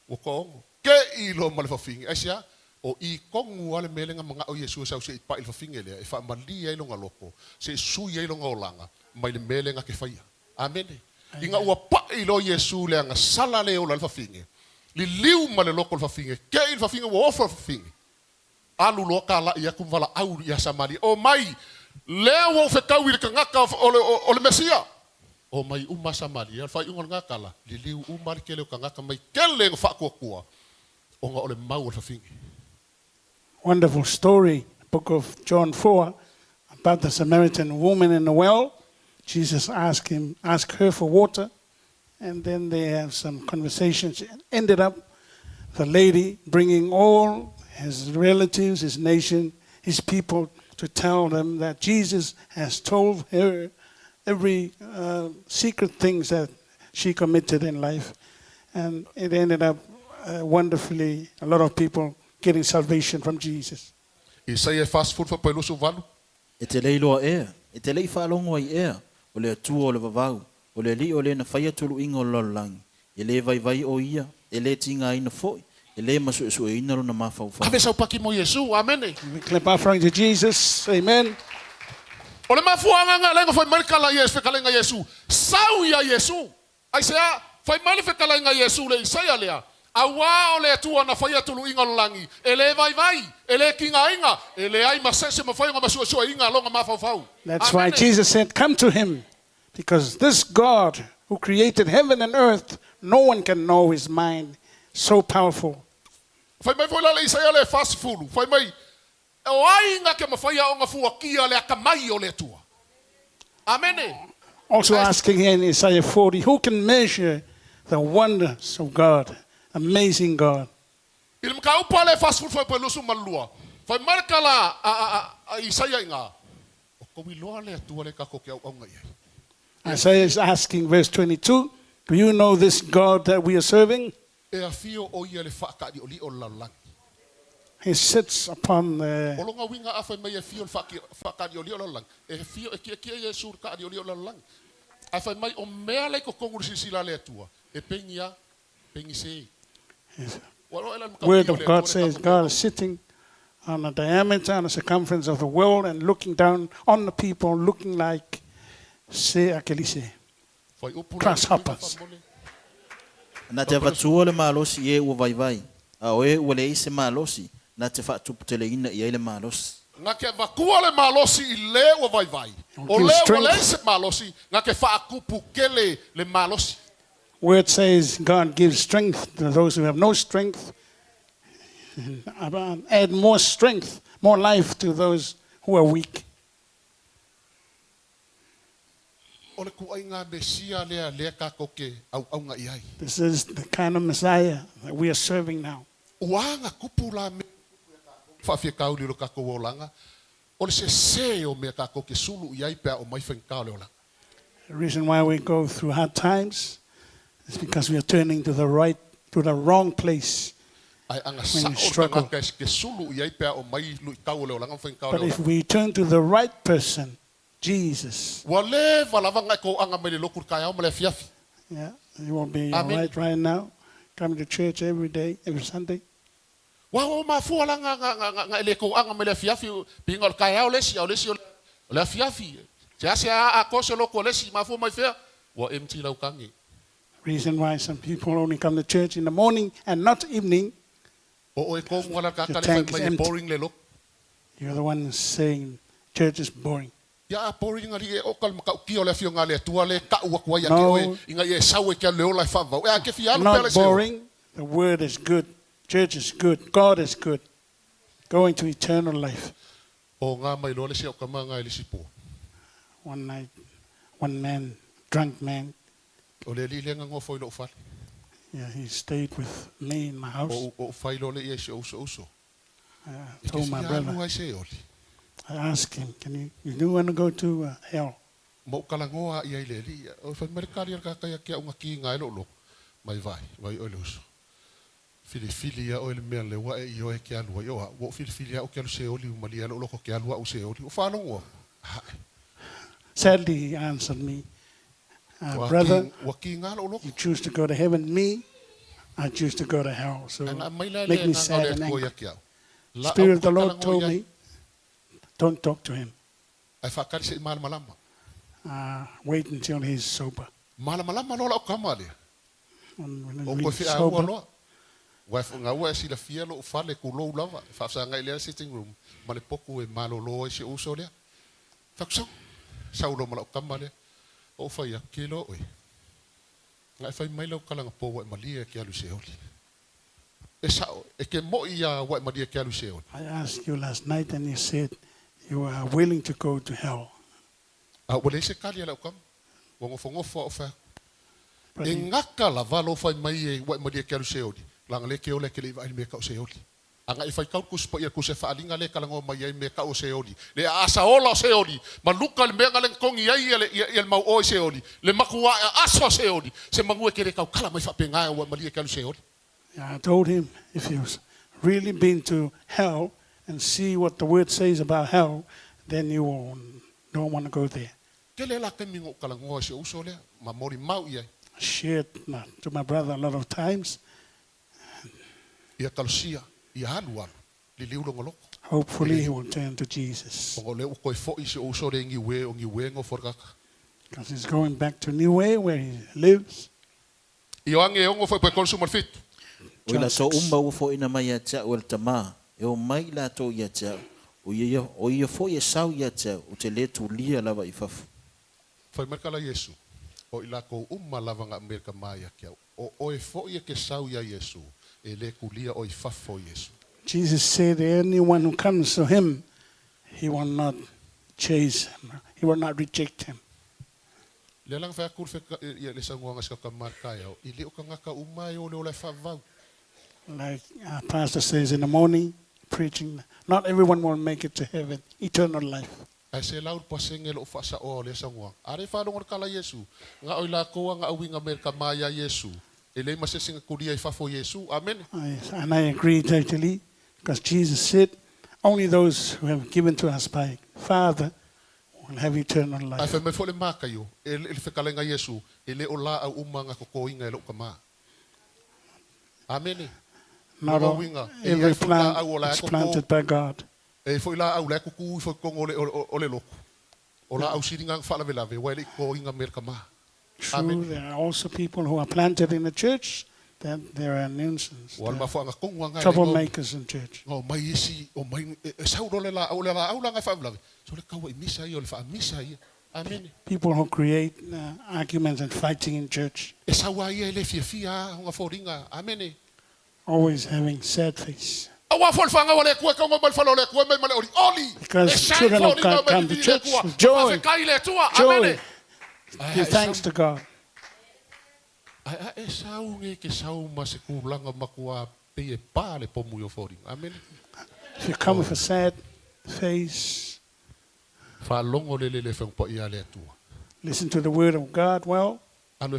[SPEAKER 6] Wako ongo. Ke i lo ma le whawhinga. Asia. O i kongu ale melenga mga o Yesu sa se pa il whawhinga lea. E whaamali ai longa loko. Se sui ai longa olanga. Mai le melenga ke whaia. Amene. Inga ua pai lo Yesu le anga sala le o la whawhinge. Li liuma le loko le whawhinge. Ke i whawhinge wa ofa whawhinge. Alu loka la ia kumwala au ia Samaria. O mai, lea wa whekau i le kangaka o le Mesia. O mai uma Samaria. Whai unga ngaka la. Li liu uma le kele o kangaka mai kele ng whakua kua. O nga o le mau le whawhinge.
[SPEAKER 10] Wonderful story, book of John 4, about the Samaritan woman in the well. Jesus asked her for water, and then they have some conversations. It ended up the lady bringing all his relatives, his nation, his people to tell them that Jesus has told her every secret things that she committed in life. And it ended up wonderfully, a lot of people getting salvation from Jesus.
[SPEAKER 6] Isaia fast food for pelusu valu.
[SPEAKER 3] E te lei loa ea, e te lei whaalongo ai ea, o le atua o le vavau, o le li o le na whaia tulu inga o lalolangi, e le vai o ia, e le tinga ina foi, e le masu esu e ina rona mawhau whau.
[SPEAKER 6] Ave sau paki mo Yesu, amene.
[SPEAKER 10] We clap offering to Jesus, amen.
[SPEAKER 6] O le mafuanga nga lenga fai marikala Yesu, whekalenga Yesu, sau ia Yesu. Ai sea, fai mali whekalenga Yesu le Isaia lea. Awa o le atua na whaia tulu inga langi. E le vai, e le kinga inga, e le ai masese mawhai nga masu esu e inga longa mawhau whau.
[SPEAKER 10] That's why Jesus said, come to him. Because this God who created heaven and earth, no one can know his mind. So powerful.
[SPEAKER 6] Fai mai foila le Isaia le fast food. Fai mai, o ai nga ke mawhaia o nga fuakia le akamai o le atua. Amene.
[SPEAKER 10] Also asking here in Isaiah 40, who can measure the wonders of God? Amazing God.
[SPEAKER 6] Il mka upa le fast food fai pelusu malua. Fai marka la a Isaia inga. O kowi loa le atua le kako ke au ngai.
[SPEAKER 10] Isaiah is asking, verse 22, do you know this God that we are serving?
[SPEAKER 6] E afio o ia le whakari o li o lalang.
[SPEAKER 10] He sits upon the...
[SPEAKER 6] Olonga winga afai mai e fio whakari o li o lalang. E fio e kia Yesu kari o li o lalang. Afai mai o mea le ko kongur sisila le atua. E pengia, pengi sei.
[SPEAKER 10] Word of God says God is sitting on the diameter and the circumference of the world and looking down on the people, looking like grasshoppers.
[SPEAKER 3] Na te vatua le malosi e ua vai. A oe ua le ise malosi na te whaatupu te le ina i ele malosi.
[SPEAKER 6] Nga ke vakua le malosi i le ua vai. O le ua le ise malosi nga ke whaakupu kele le malosi.
[SPEAKER 10] Word says God gives strength to those who have no strength. Add more strength, more life to those who are weak.
[SPEAKER 6] O le kuai ngā Mesia lea kākoke au ngā iai.
[SPEAKER 10] This is the kind of Messiah that we are serving now.
[SPEAKER 6] Uanga kupu la me whawhia kauli lo kako wolanga. O le se o mea kākoke sulu iai pēr o mai whankao leo langa.
[SPEAKER 10] The reason why we go through hard times is because we are turning to the wrong place.
[SPEAKER 6] Ai anga sa o tanga ke sulu iai pēr o mai lui kau leo langa whankao
[SPEAKER 10] But
[SPEAKER 6] leo
[SPEAKER 10] if
[SPEAKER 6] langa.
[SPEAKER 10] we turn to the right person, Jesus,
[SPEAKER 6] Wa le walavanga ko anga mele lokur kai au mele fiafi.
[SPEAKER 10] yeah, you will be all
[SPEAKER 6] Amen.
[SPEAKER 10] right now, coming to church every day, every Sunday.
[SPEAKER 6] Wa o ma fu ala nga ele ko anga mele fiafi pingol kai au lesi le fiafi. Ja se a ko se lo ko lesi ma fu mai fea. Wa empty lau kangi.
[SPEAKER 10] Reason why some people only come to church in the morning and not evening,
[SPEAKER 6] O e ko ngala ka
[SPEAKER 10] The
[SPEAKER 6] ka
[SPEAKER 10] tank is
[SPEAKER 6] le
[SPEAKER 10] empty.
[SPEAKER 6] boring le lo.
[SPEAKER 10] you're the one saying church is boring.
[SPEAKER 6] Ya boring ali e o kal maka ki o le fio ngale tua le ka ua kwa ya
[SPEAKER 10] No.
[SPEAKER 6] ki o e inga e sau e ke le o lai fa va. E ke fia lo
[SPEAKER 10] Not
[SPEAKER 6] pele se.
[SPEAKER 10] boring. The word is good. Church is good. God is good. Going to eternal life.
[SPEAKER 6] O nga mai lo le se o ka manga le sipo.
[SPEAKER 10] One night, one man, drunk man,
[SPEAKER 6] O le li le nga ngo foi lo fa.
[SPEAKER 10] yeah, he stayed with me in my house.
[SPEAKER 6] O fai lo le e se o so.
[SPEAKER 10] I told my brother,
[SPEAKER 6] Ai se oli.
[SPEAKER 10] I asked him, you do want to go to hell?
[SPEAKER 6] Mo kalangoa ia ile li. O fa merkari ka ka ya unga ki nga lo. Mai vai o le uso. Fili ya o le mea le wa e i o e ke alua. Yo, wo fili ya o ke alu se oli umali ya lo ko ke alua o se oli. O fa longo.
[SPEAKER 10] Sadly, he answered me, brother,
[SPEAKER 6] Wa ki nga lo.
[SPEAKER 10] you choose to go to heaven. Me, I choose to go to hell. So make me sad and angry. Spirit of the Lord told me, don't talk to him.
[SPEAKER 6] Ai fa kari se malama.
[SPEAKER 10] Wait until he's sober.
[SPEAKER 6] Malama lo la kama le.
[SPEAKER 10] When
[SPEAKER 6] O ko
[SPEAKER 10] he's
[SPEAKER 6] fi a
[SPEAKER 10] sober,
[SPEAKER 6] lo. Wa nga wa si la fia lo fa le ku lo lava. Fa sa nga ile sitting room. Ma le poku e malo lo se o so le. Fa so. Sa lo ma la kama le. O fa ya kilo oi. Nga fa mai lo kala nga po wa malia ke alu se oli. E sa e ke mo ia wa malia ke alu se oli.
[SPEAKER 10] I asked you last night and you said you are willing to go to hell.
[SPEAKER 6] A wale se kali la kama. Wa ngo fo fa.
[SPEAKER 10] But
[SPEAKER 6] E
[SPEAKER 10] he-
[SPEAKER 6] ngaka la valo fa mai e wa malia ke alu se oli. Langa le ke ole ke le vai me ka o se oli. Anga ifai kau ku spo ia ku se fa alinga le kala ngo mai me ka o se oli. Le asa ola o se oli. Ma luka le menga le kongi ai ele mau o se oli. Le makua aso se oli. Se mangue ke le kau kala mai fa penga wa malia ke alu se oli.
[SPEAKER 10] I told him, if you've really been to hell and see what the word says about hell, then you don't want to go there.
[SPEAKER 6] Ke le la ke mingo kala ngo se uso le ma mori mau ia.
[SPEAKER 10] I shared to my brother a lot of times.
[SPEAKER 6] Ia kalosia ia halu li liu longo loko.
[SPEAKER 10] Hopefully he will turn to Jesus.
[SPEAKER 6] O le ko fo i se uso le ngi we ngo forkaka.
[SPEAKER 10] Because he's going back to New Way where he lives.
[SPEAKER 6] Io ange ongo fo pe consumer fit.
[SPEAKER 3] O la so umba u fo ina mai ata o le tama. E o mai la to ia ta. O ia fo ia sau ia ta. O te le tu lia lava i fafu.
[SPEAKER 6] Fai merkala Yesu. O ila ko lava nga Amerika mai kia. O e fo ia ke sau ia Yesu. E le kulia o i fafo Yesu.
[SPEAKER 10] Jesus said anyone who comes to him, he will not chase him. He will not reject him.
[SPEAKER 6] Le lang fa kur fe ia le sanguanga ska kamarkaya. I le o ka ngaka umai o le ola fa vau.
[SPEAKER 10] Like our pastor says in the morning, preaching, not everyone will make it to heaven, eternal life.
[SPEAKER 6] Ai se lau pasenge lo fa sa o le sanguanga. Are fa longo kala Yesu. Nga o ila ko nga awinga Amerika mai ya Yesu. Ele ma se singa kulia i fafo Yesu. Amen.
[SPEAKER 10] And I agree totally, because Jesus said, only those who have given to us by Father will have eternal
[SPEAKER 6] Ai
[SPEAKER 10] life.
[SPEAKER 6] fa me fo le maka yo. Ele fe kala nga Yesu. Ele o la au umanga ko ko inga lo kama. Amen.
[SPEAKER 10] Not all, every plant is planted by God.
[SPEAKER 6] E foi la au le kuku foi ko ole loko. Ola au siringa fa la velave wa le ko inga Amerika ma.
[SPEAKER 10] True, there are also people who are planted in the church, that there are nuisance,
[SPEAKER 6] Wal ma fo nga konga nga.
[SPEAKER 10] troublemakers in church.
[SPEAKER 6] O mai isi o mai sa ro le la au la nga fa velave. So le ka wa misa yo le fa misa ye. Amen.
[SPEAKER 10] People who create arguments and fighting in church,
[SPEAKER 6] E sa wa ye le fia nga fo ringa. Amen.
[SPEAKER 10] always having sad face. Because children of God come to church with joy. Joy. Give thanks to God. If you come with a sad face, listen to the word of God well, and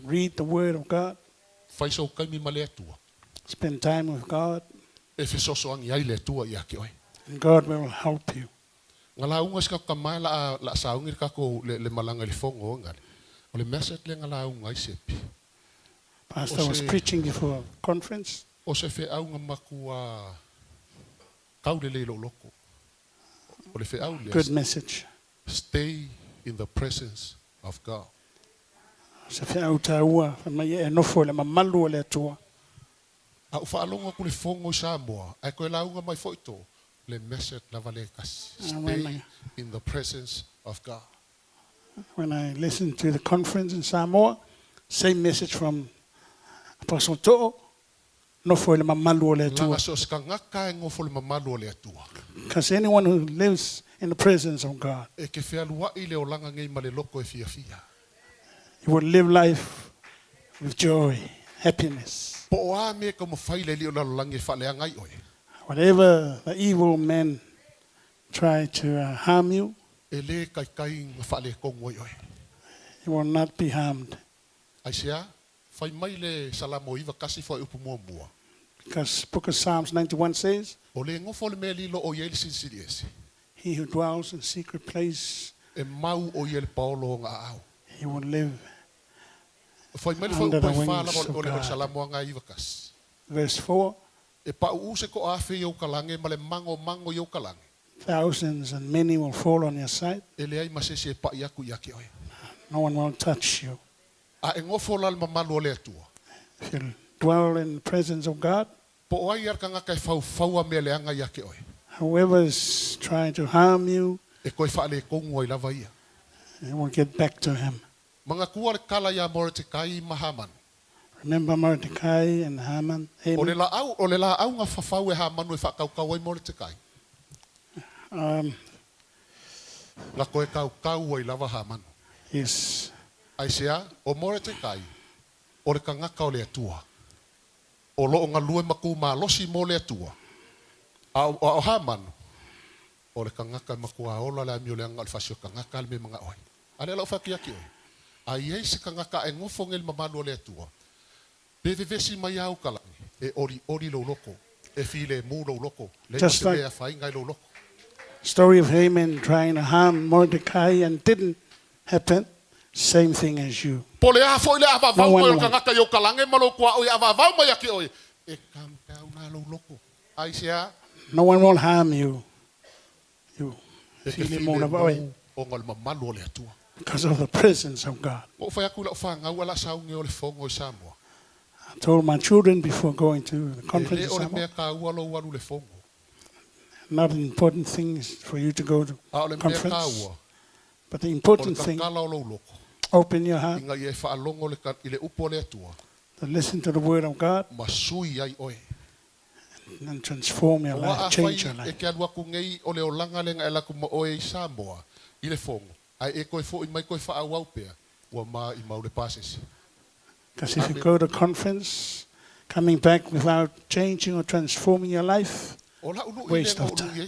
[SPEAKER 10] read the word of God. Spend time with God, and God will help you. Pastor was preaching before a conference. Good message.
[SPEAKER 6] Stay in the presence of God. Stay in the presence of God.
[SPEAKER 10] When I listened to the conference in Samoa, same message from Apostle To'o. Because anyone who lives in the presence of God, you will live life with joy, happiness. Whatever the evil men try to harm you, you will not be harmed. Because book of Psalms 91 says, he who dwells in secret place, he will live under the wings of God. Verse 4, thousands and many will fall on your side. No one will touch you. If you dwell in the presence of God, whoever is trying to harm you, you will get back to him. Remember Mordecai and Haman? Yes.
[SPEAKER 6] Aisia o Mordecai o le kangaka o le atua o lo nga lue maku malosi mo le atua o Haman o le kangaka maku a ola le amio le anga le fasio kangaka le me mga oi ale la fakia ki oi ai ei se kangaka e ngofo ngel mamalo le atua bevevesi mai au kala e ori lo loko e file mu lo loko le e fai ngai lo loko.
[SPEAKER 10] Story of Haman trying to harm Mordecai and didn't happen. Same thing as you. No one will harm you. Because of the presence of God. I told my children before going to the conference, not an important thing is for you to go to conference, but the important thing, open your heart to listen to the word of God and transform your life, change your life. Because if you go to conference, coming back without changing or transforming your life, waste of time.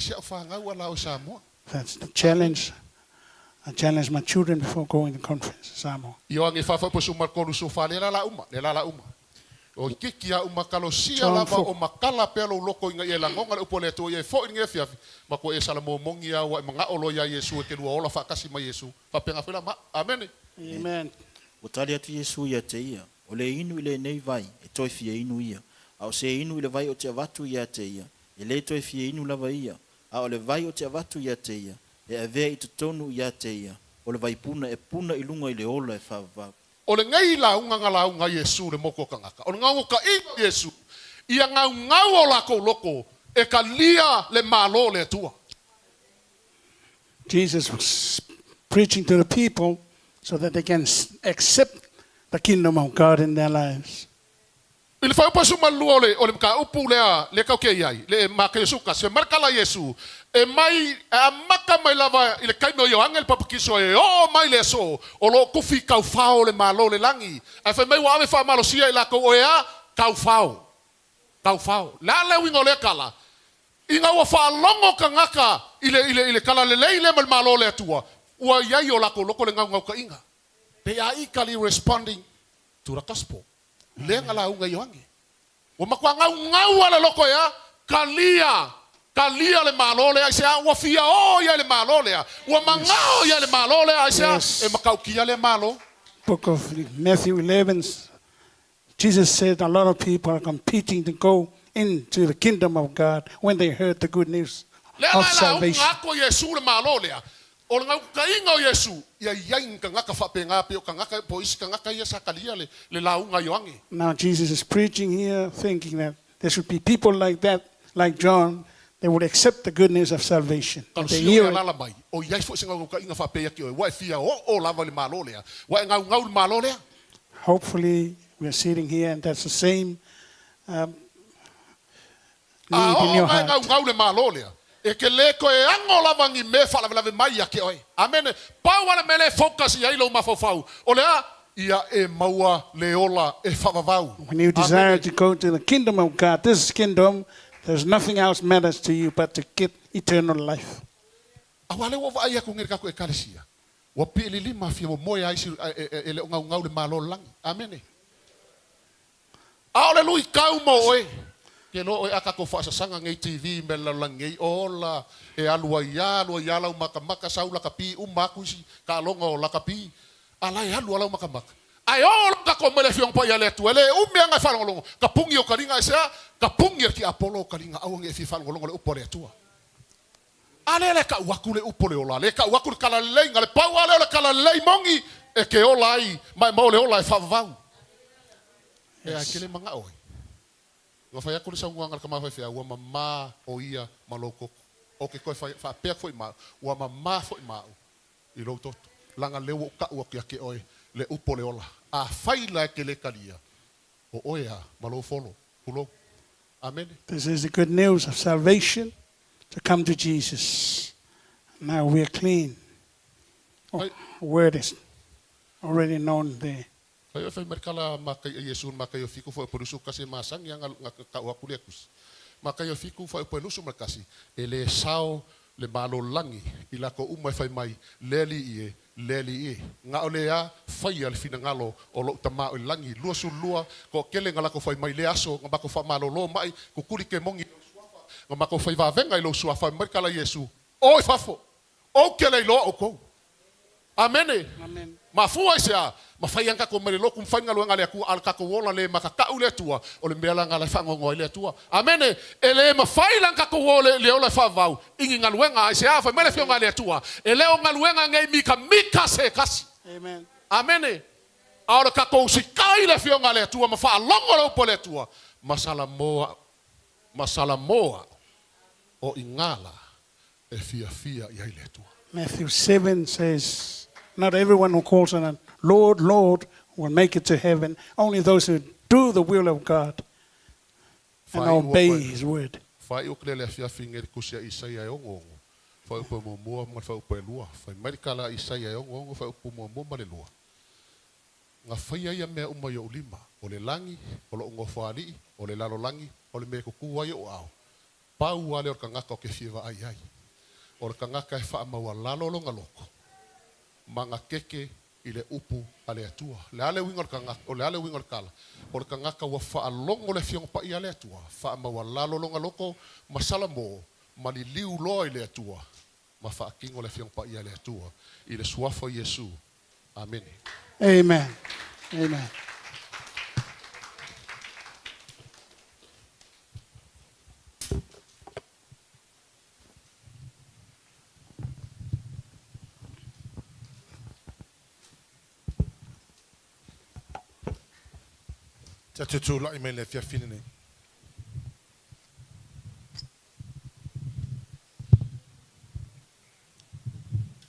[SPEAKER 10] That's the challenge. I challenge my children before going to conference. Samoa. Amen.
[SPEAKER 3] O tali atu Yesu ia te ia. O le inu ile nei vai, e toi fia inu ia. A o se inu ile vai o te avatu ia te ia. E le toi fia inu lava ia. A o le vai o te avatu ia te ia. E avea i tutonu ia te ia. O le vai puna e puna ilunga i le ola e whavau.
[SPEAKER 6] O le ngai la unga ngala unga Yesu le moko kangaka. O le ngau ka i Yesu. Ia ngau o lako loko. E ka lia le malo le tua.
[SPEAKER 10] Jesus was preaching to the people so that they can accept the kingdom of God in their lives.
[SPEAKER 6] Ile fai pa suma lu ole ka upu le ka ke ai le ma ke suka se marka la Yesu e mai a maka mai lava ile kai no yo angel pa kiso e o mai le so o lo kufi ka fao le malo le langi a fe mai wa me fa malo sia ila ko o ya ka fao la le wingo le kala inga wa fa longo ka ngaka ile kala le malo le tua wa ya yo la ko loko le ngau ka inga they are equally responding to the gospel. Lenga la unga yoangi. Wamakwa ngau ala loko ya kalia le malole aisa wafia ya le malole wamangao ya le malole aisa e makaukia le malo.
[SPEAKER 10] Book of Matthew 11, Jesus said a lot of people are competing to go into the kingdom of God when they heard the good news of salvation.
[SPEAKER 6] Now
[SPEAKER 10] Jesus is preaching here, thinking that there should be people like that, like John, they would accept the good news of salvation. And they hear it. Hopefully, we are sitting here and that's the same need in your heart.
[SPEAKER 6] E ke le ko e ango lavangi me fala lave mai ya ke oi. Amen. Pa wala mele focus ya ilo mafofau. O le ia e maua leola e favavau.
[SPEAKER 10] When you desire to go to the kingdom of God, this kingdom, there's nothing else matters to you but to get eternal life.
[SPEAKER 6] Awale wo vai ku ngir ka ko e kalesia. Wo pili lima fi mo moya isi ele ngau le malo lang. Amen. Hallelujah kau mo oi. Ke no aka ko fa sanga ngai TV me la ngai ola e alua ya la maka saula kapi umaku si ka longo la kapi ala ya la maka ai ola ka ko mele fiong pa ya le tu ele nga fa longo ka pungi o kalinga sa ka pungi ki apolo kalinga awang e fi fa longo le upole tu ale le ka wakule upole ola le ka wakul kala le ngale pa wale le kala le mongi e ke ola ai mai mo le ola e fa vau e akele manga oi. Wa fa yakul sa nganga ka ma fa wa mama o ia maloko o ke ko fa pe foi ma wa mama foi ma I lo tot langa le wo ka o ke oi le upole ola a faila ke le kalia o oia malo folo pulo. Amen.
[SPEAKER 10] This is the good news of salvation to come to Jesus. Now we are clean. Word is already known there.
[SPEAKER 6] Kayo fa merkala makay Yesu makayo fiku fa perusu kasi masang yang ka wakulekus. Makayo fiku fa perusu makasi ele sao le malo langi ila ko umai fa mai leli e nga olea fa al finangalo o lo tama o langi luasu lua ko kele ngala ko fa mai le aso nga ko fa malo lo mai ko kuli ke mongi nga ko fa va venga lo su fa merkala Yesu o fafo o kele lo o ko. Amen.
[SPEAKER 10] Amen.
[SPEAKER 6] Mafua sia mafaiang ka ko mele lo kum fanga lo ngale ku al ka ko wola le makaka ule tua o le mbela ngala fango ngo ile tua. Amen. Ele mafailang ka ko wole le ola favau ingi ngaluenga sia fa mele fio ngale tua. Ele o ngaluenga ngai mika se kasi.
[SPEAKER 10] Amen.
[SPEAKER 6] Amen. Ora ka ko sikai le fio ngale tua mafa longo lo pole tua. Masala moa o ingala e fia ya ile tua.
[SPEAKER 10] Matthew 7 says, not everyone who calls on Lord, Lord will make it to heaven. Only those who do the will of God and obey His word.
[SPEAKER 6] Fai o klele fia finger kusia Isaia yongo. Fai o mo fai o lua. Fai marikala Isaia yongo fai o mo malelua. Nga fai ya me uma yo lima. O le langi, o lo ngo fali, o le lalo langi, o le me kuku yo au. Pau wale o kangaka o ke fiva ai. O le kangaka e wha maua lalo longa loko. Manga keke I le upu ale atua. Le ale wingol kangaka, o le ale wingol kala. O le kangaka wa wha alongo le fiong pa I ale atua. Wha maua lalo longa loko, masala mo, mali liu loa I le atua. Ma wha akingo le fiong pa I ale atua. I le suafa Yesu. Amen.
[SPEAKER 10] Amen. Amen.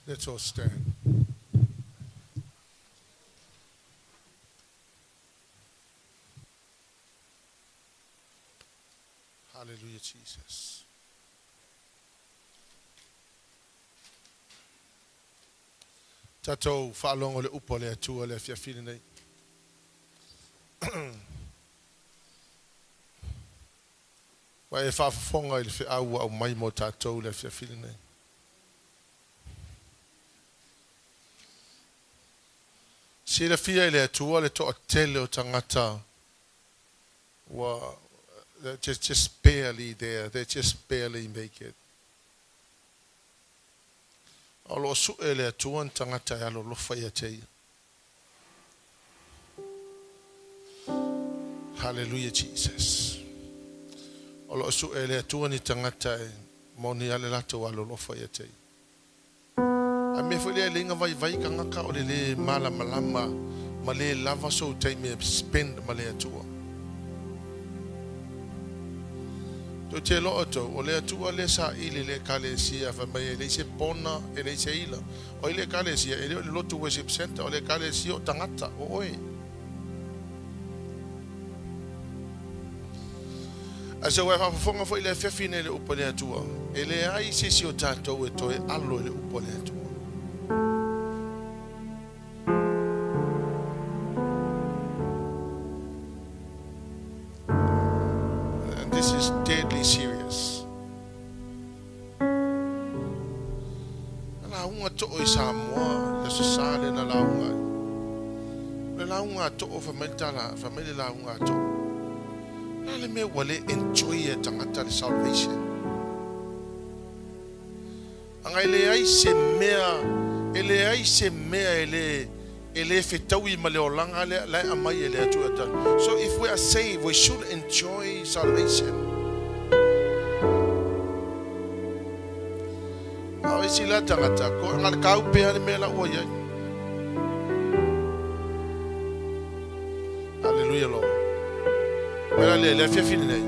[SPEAKER 6] Let's all stand. Jesus. Tatou whaalongo le upo le atua le fiafili nei. Wa e whaafonga i le whiaua au mai mo tatou le fiafili nei. Si le fia i le atua le toa tele o tangata wa they're just barely there. They just barely make it. Alo su ele tuan tangata alo lofa ya tei. Hallelujah, Jesus. Alo su ele tuan ni tangata moni ale lato alo lofa ya tei. Ame fole linga vai kangaka o le mala malama male lava so tei me spend male atua. To te loto o le atua le sa ili le kalesia fa mai le se pona e le se ila o le kalesia e le loto worship center o le kalesia o tangata o oi asa wa fa fonga fo ile fefine le upo le atua e le ai se si o tato e to e allo le upo le atua. This is deadly serious. La to o Samoa, la sosale na launga. La launga to o family la unga to. Na le me wale enjoy e tangata le salvation. Anga ele ai se mea ele Faitau I maleolanga le amai ele atu atan. So if we are saved, we should enjoy salvation. Awe sila tangata ko ngal kau pe ale mela oya. Hallelujah Lord. Mela le fiafini nei.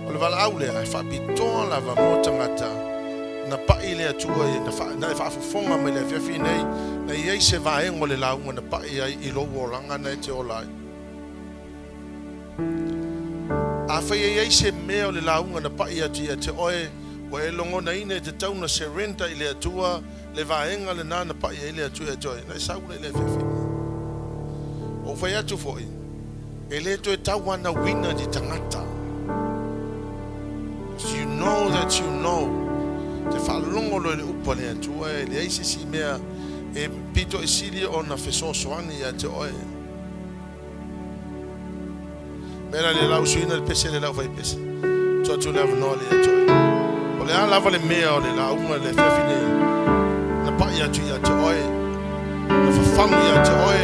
[SPEAKER 6] O le vala aule ai fa biton la va mo tangata. Na pa ile atua na fa fonga me le fiafini nei. Na ia se va en le launga na pa ia I lo wolanga na te olai. A fa ia se me o le launga na pa ia te oe o e longo na ine te tau na surrender I le atua le va enga le na pa ia ile atua joy na sa ule le fefe. O fa ia tu foi. Ele to tau wana winner di tangata. You know that you know. Te fa longo le upo le atua le ai se si mea e pito e sili o na fesosoani ia te oe. Mera le lau suina le pese le lau vai pese. Tua tu lava no le ia toe. O le a lava le mea o le lau unga le fefine. Na pa ia tu ia te oe. Na fafangu ia te oe.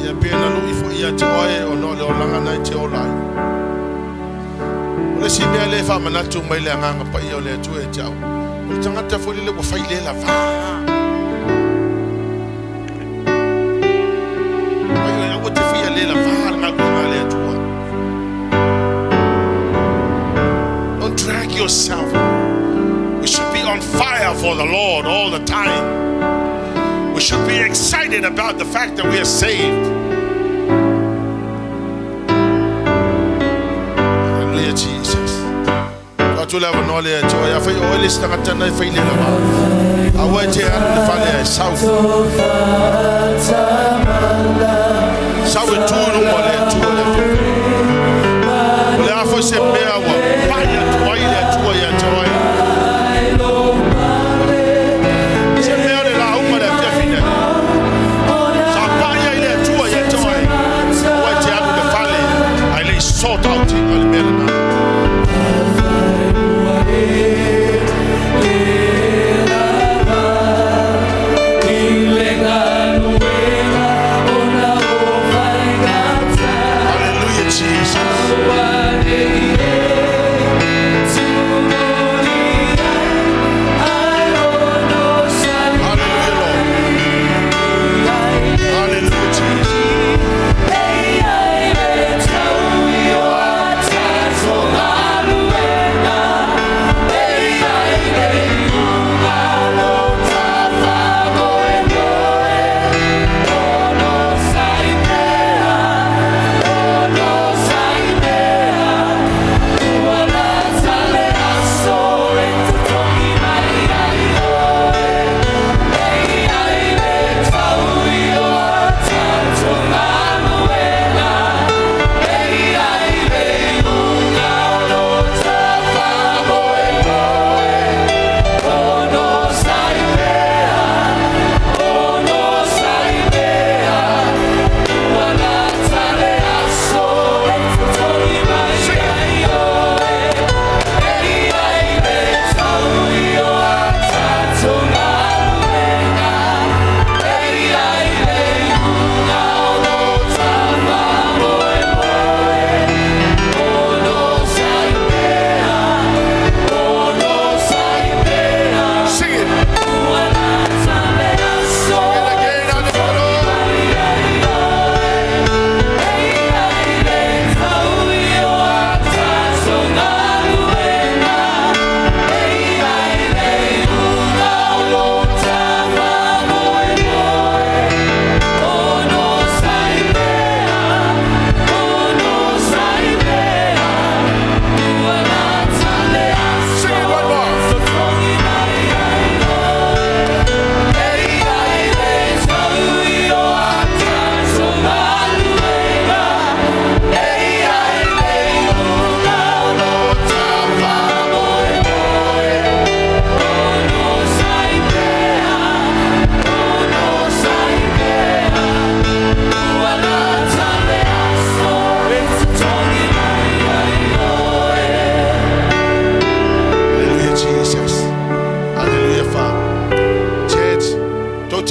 [SPEAKER 6] Ia pia na lui fo ia te oe o no le o langa nai te olai. O le si mea le fa manatu mai le anganga pa ia o le atu e te au. O le tangata fo le wa fai le la vaa. Don't drag yourself. We should be on fire for the Lord all the time. We should be excited about the fact that we are saved. Hallelujah, Jesus. God will have an all here. I feel you always stand at the night for you. I went here and the family south. Sabe tudo mole tudo. Le afo se mea wa paia tua ile tua ya tua. Se mea le la uma le fiafine. Sa paia ile tua ya tua. Wa te anu le fale. Ai le sort out al merna. Hallelujah, Jesus.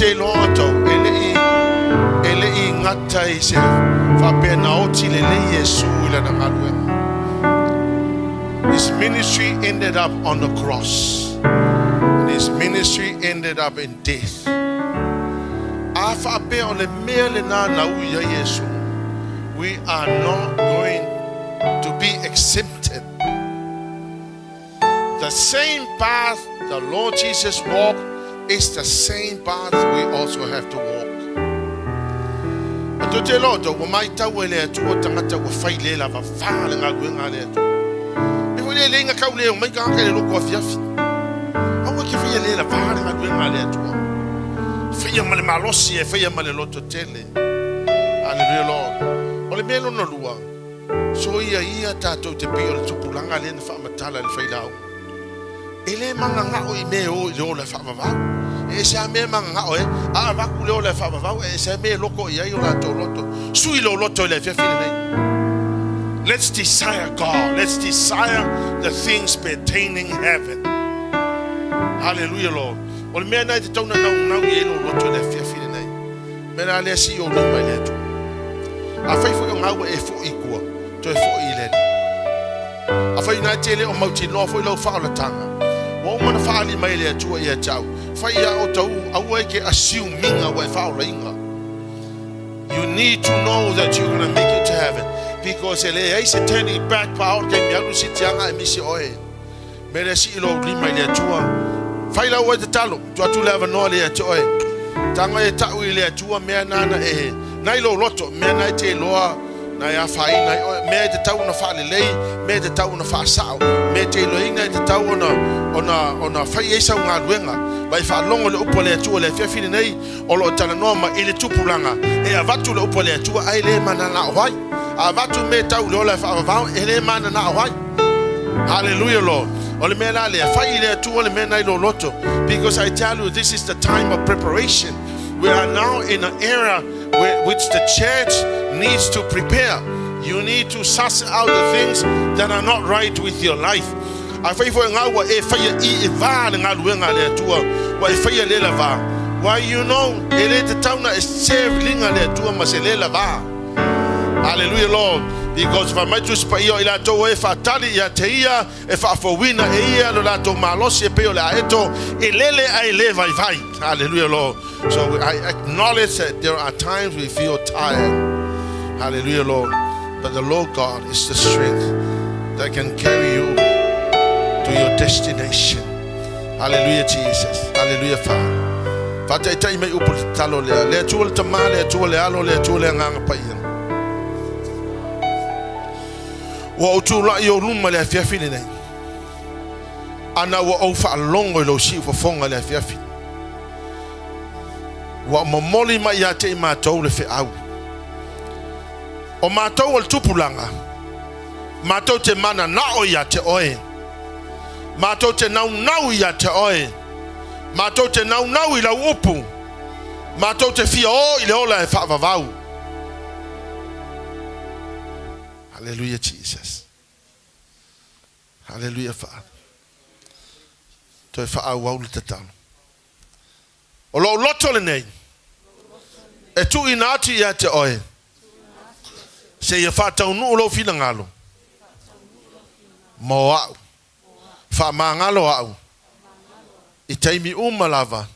[SPEAKER 6] te loto ele I ngata I se fa pena oti le Yesu ila na ngaluenga. His ministry ended up on the cross. And his ministry ended up in death. Afa be on the mele na uya Yesu. We are not going to be exempted. The same path the Lord Jesus walked is the same path we also have to walk. To te loto wa mai tau ele tu o tangata wa faile la va fale nga gwenga le tu. E mo le lenga ka ule o mai ka ka le lo ko fiafi. Awa ki fia le la fale nga gwenga le tu. Fia male malosi e fia male loto tele. Hallelujah Lord. Ole melo no lua. So ia tato te pio le tupulanga le na fa matala le Faitau. Ele manga nga o I me o le o le fa va. E se me manga o a va ku le o le fa va e se me loko ia I o la to loto. Sui lo loto le fia fine nei. Let's desire God. Let's desire the things pertaining heaven. Hallelujah Lord. Ol me na te tona na I lo loto le fia fine nei. Me na le si o no mai le tu. A fai fo nga o e fo I kua. To e fo I le. A fai na tele o mauti no fo lo fa la tanga. Wa mana faali mai le tua ia tau. Fai ia Otahuhu au ke asiu minga wa faula inga. You need to know that you're going to make it to heaven because ele is turning back power ke mialu sitianga e misi oe. Mere si ilo lima le tua. Fai la wa te talo, tu atu leva no le oe. Tanga e tau le tua me nana e. Nai lo loto me nai te loa na ia fai na me te tau na fa le lei, me te tau na fa sao, me te loina te tau ona fai e sa nga luenga. Vai fa longo le upo le tua le fefine nei o lo tana no ma ile tupulanga e avatu le upo le tua ai le mana na hoi. Avatu me tau le ola fa va ele mana na hoi. Hallelujah Lord. Ole me la le fai le tua le me nai lo loto because I tell you this is the time of preparation. We are now in an era which the church needs to prepare. You need to suss out the things that are not right with your life. I fai for nga wa e fai I va nga luenga le tua wa e fai le lava. Why you know ele te tauna e save linga le tua ma se le lava. Hallelujah Lord. Because fa mai tu spa io ila to e fa tali ya te ia e fa fo wina e ia lo la to malosi e pe o le aeto e lele ai le vai vai. Hallelujah Lord. So I acknowledge that there are times we feel tired. Hallelujah Lord. But the Lord God is the strength that can carry you to your destination. Hallelujah Jesus. Hallelujah Father. Fata itai mai upo talo le tuol tama le tuol alo le tuol nganga pa ia. Wa utula yo luma le fiafine nei. Ana wa ofa longo lo si fo fonga le fiafi. Wa momoli ma ya te ma to le fe au. O ma to wal tupulanga. Ma to te mana na o ya te oe. Ma to te nau ya te oe. Ma to te nau I la upu. Ma to te fia o I le ola e fa vavau. Hallelujah Jesus. Hallelujah Father. To e fa au au le tatalo. O lo loto le nei. E tu inati ya te oe. Se ia Faitau nu lo fina ngalo. Mo au. Fa mangalo au. I taimi lava.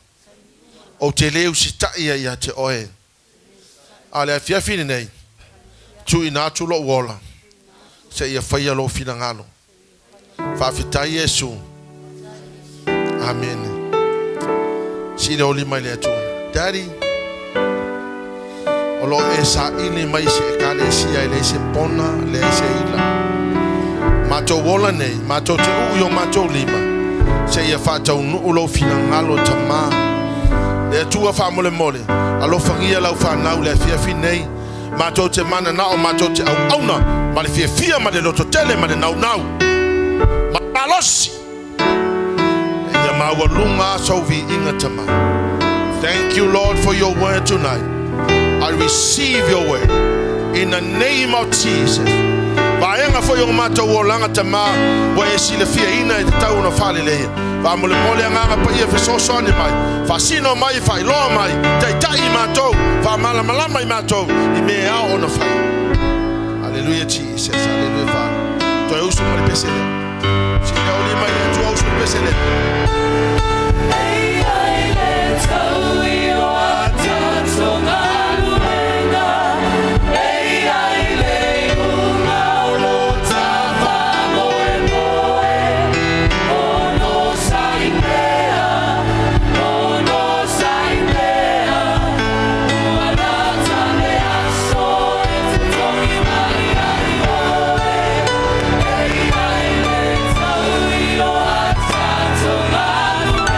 [SPEAKER 6] O te leu si taia ia te oe. Ale a fia fine nei. Tu inatu lo wola. Se ia faia lo fina ngalo. Fa fitai Yesu. Amen. Si le oli mai le atu. Daddy. Olo e sa ili mai se kale sia ile se pona le se ila. Mato wola nei, mato te uyo mato lima. Se ia Faitau nu ulo fina ngalo tama. Le tua fa mole mole. Alo fangia lau fa nau le fia finei. Mato te mana na o mato te au auna. Ma le fia ma le loto tele ma le nau. Ma alosi. Ia maua lunga sovi inga tama. Thank you Lord for your word tonight. I receive your word in the name of Jesus. Vaenga langa foi o mātou o langa te mā, wa e sile fia ina e te tau na Faalenuu. Fa mole mole anga pa ia fe soso ni mai. Fa sino mai, fa ilo mai, te tai mātou, fa mala malama i mātou, I me a o na fai. Halleluiah Jesus, halleluiah Fa. Toi usu mali pesele. Sina o lima i tu usu pesele.
[SPEAKER 8] Ei ai le tau I o atatonga luenga. Ei ai le unga o lo tafa moe moe. Ono saimea, ono saimea. Uanata le aso e te tongi mai ai oe. Ei ai le tau I o atatonga luenga.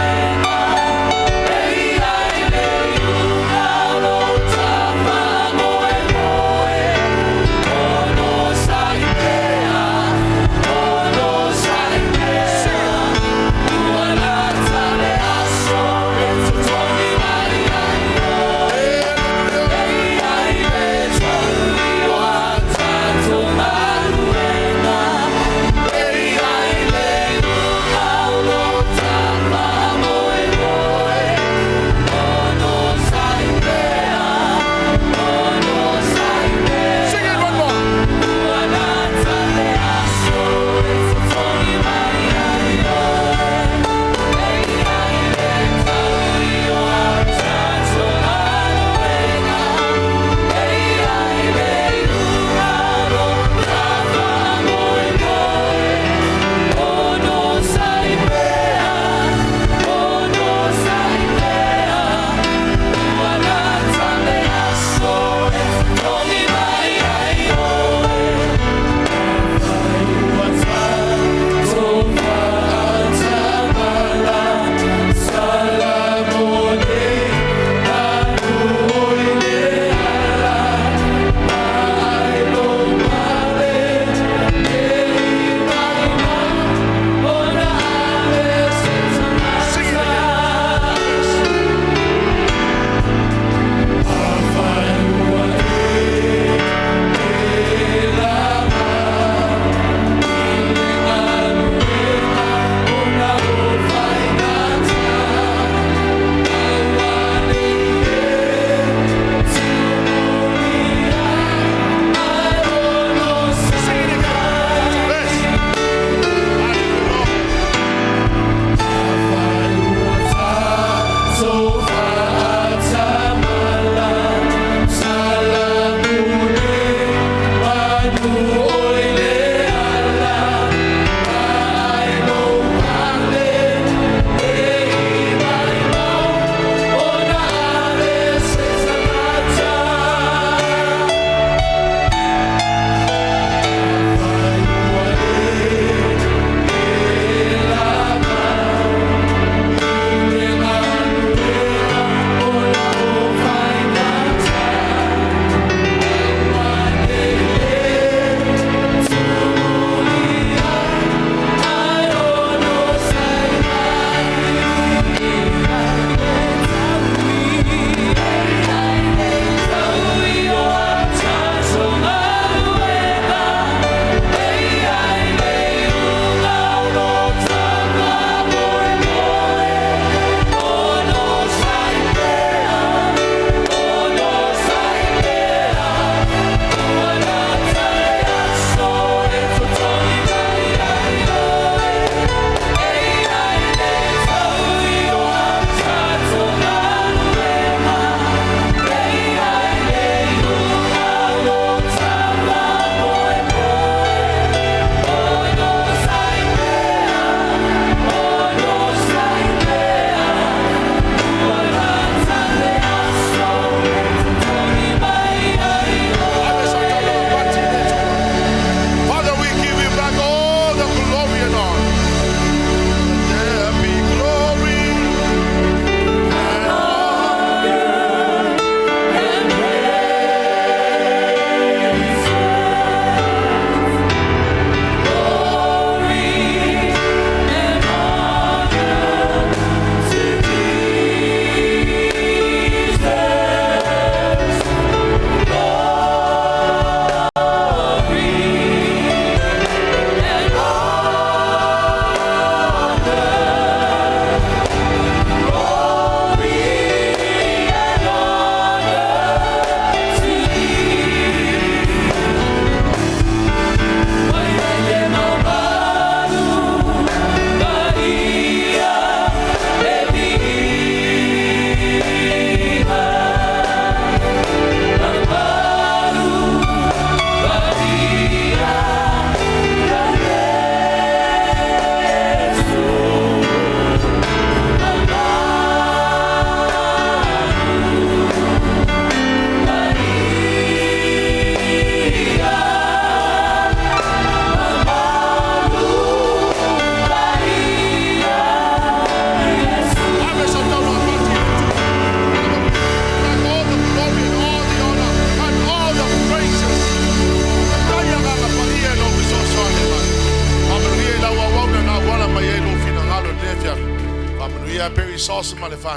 [SPEAKER 11] Hallelujah. Very sauce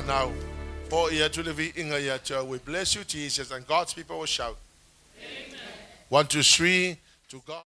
[SPEAKER 11] now. For here to the we bless you, Jesus, and God's people will shout. Amen. 1, 2, 3 to God.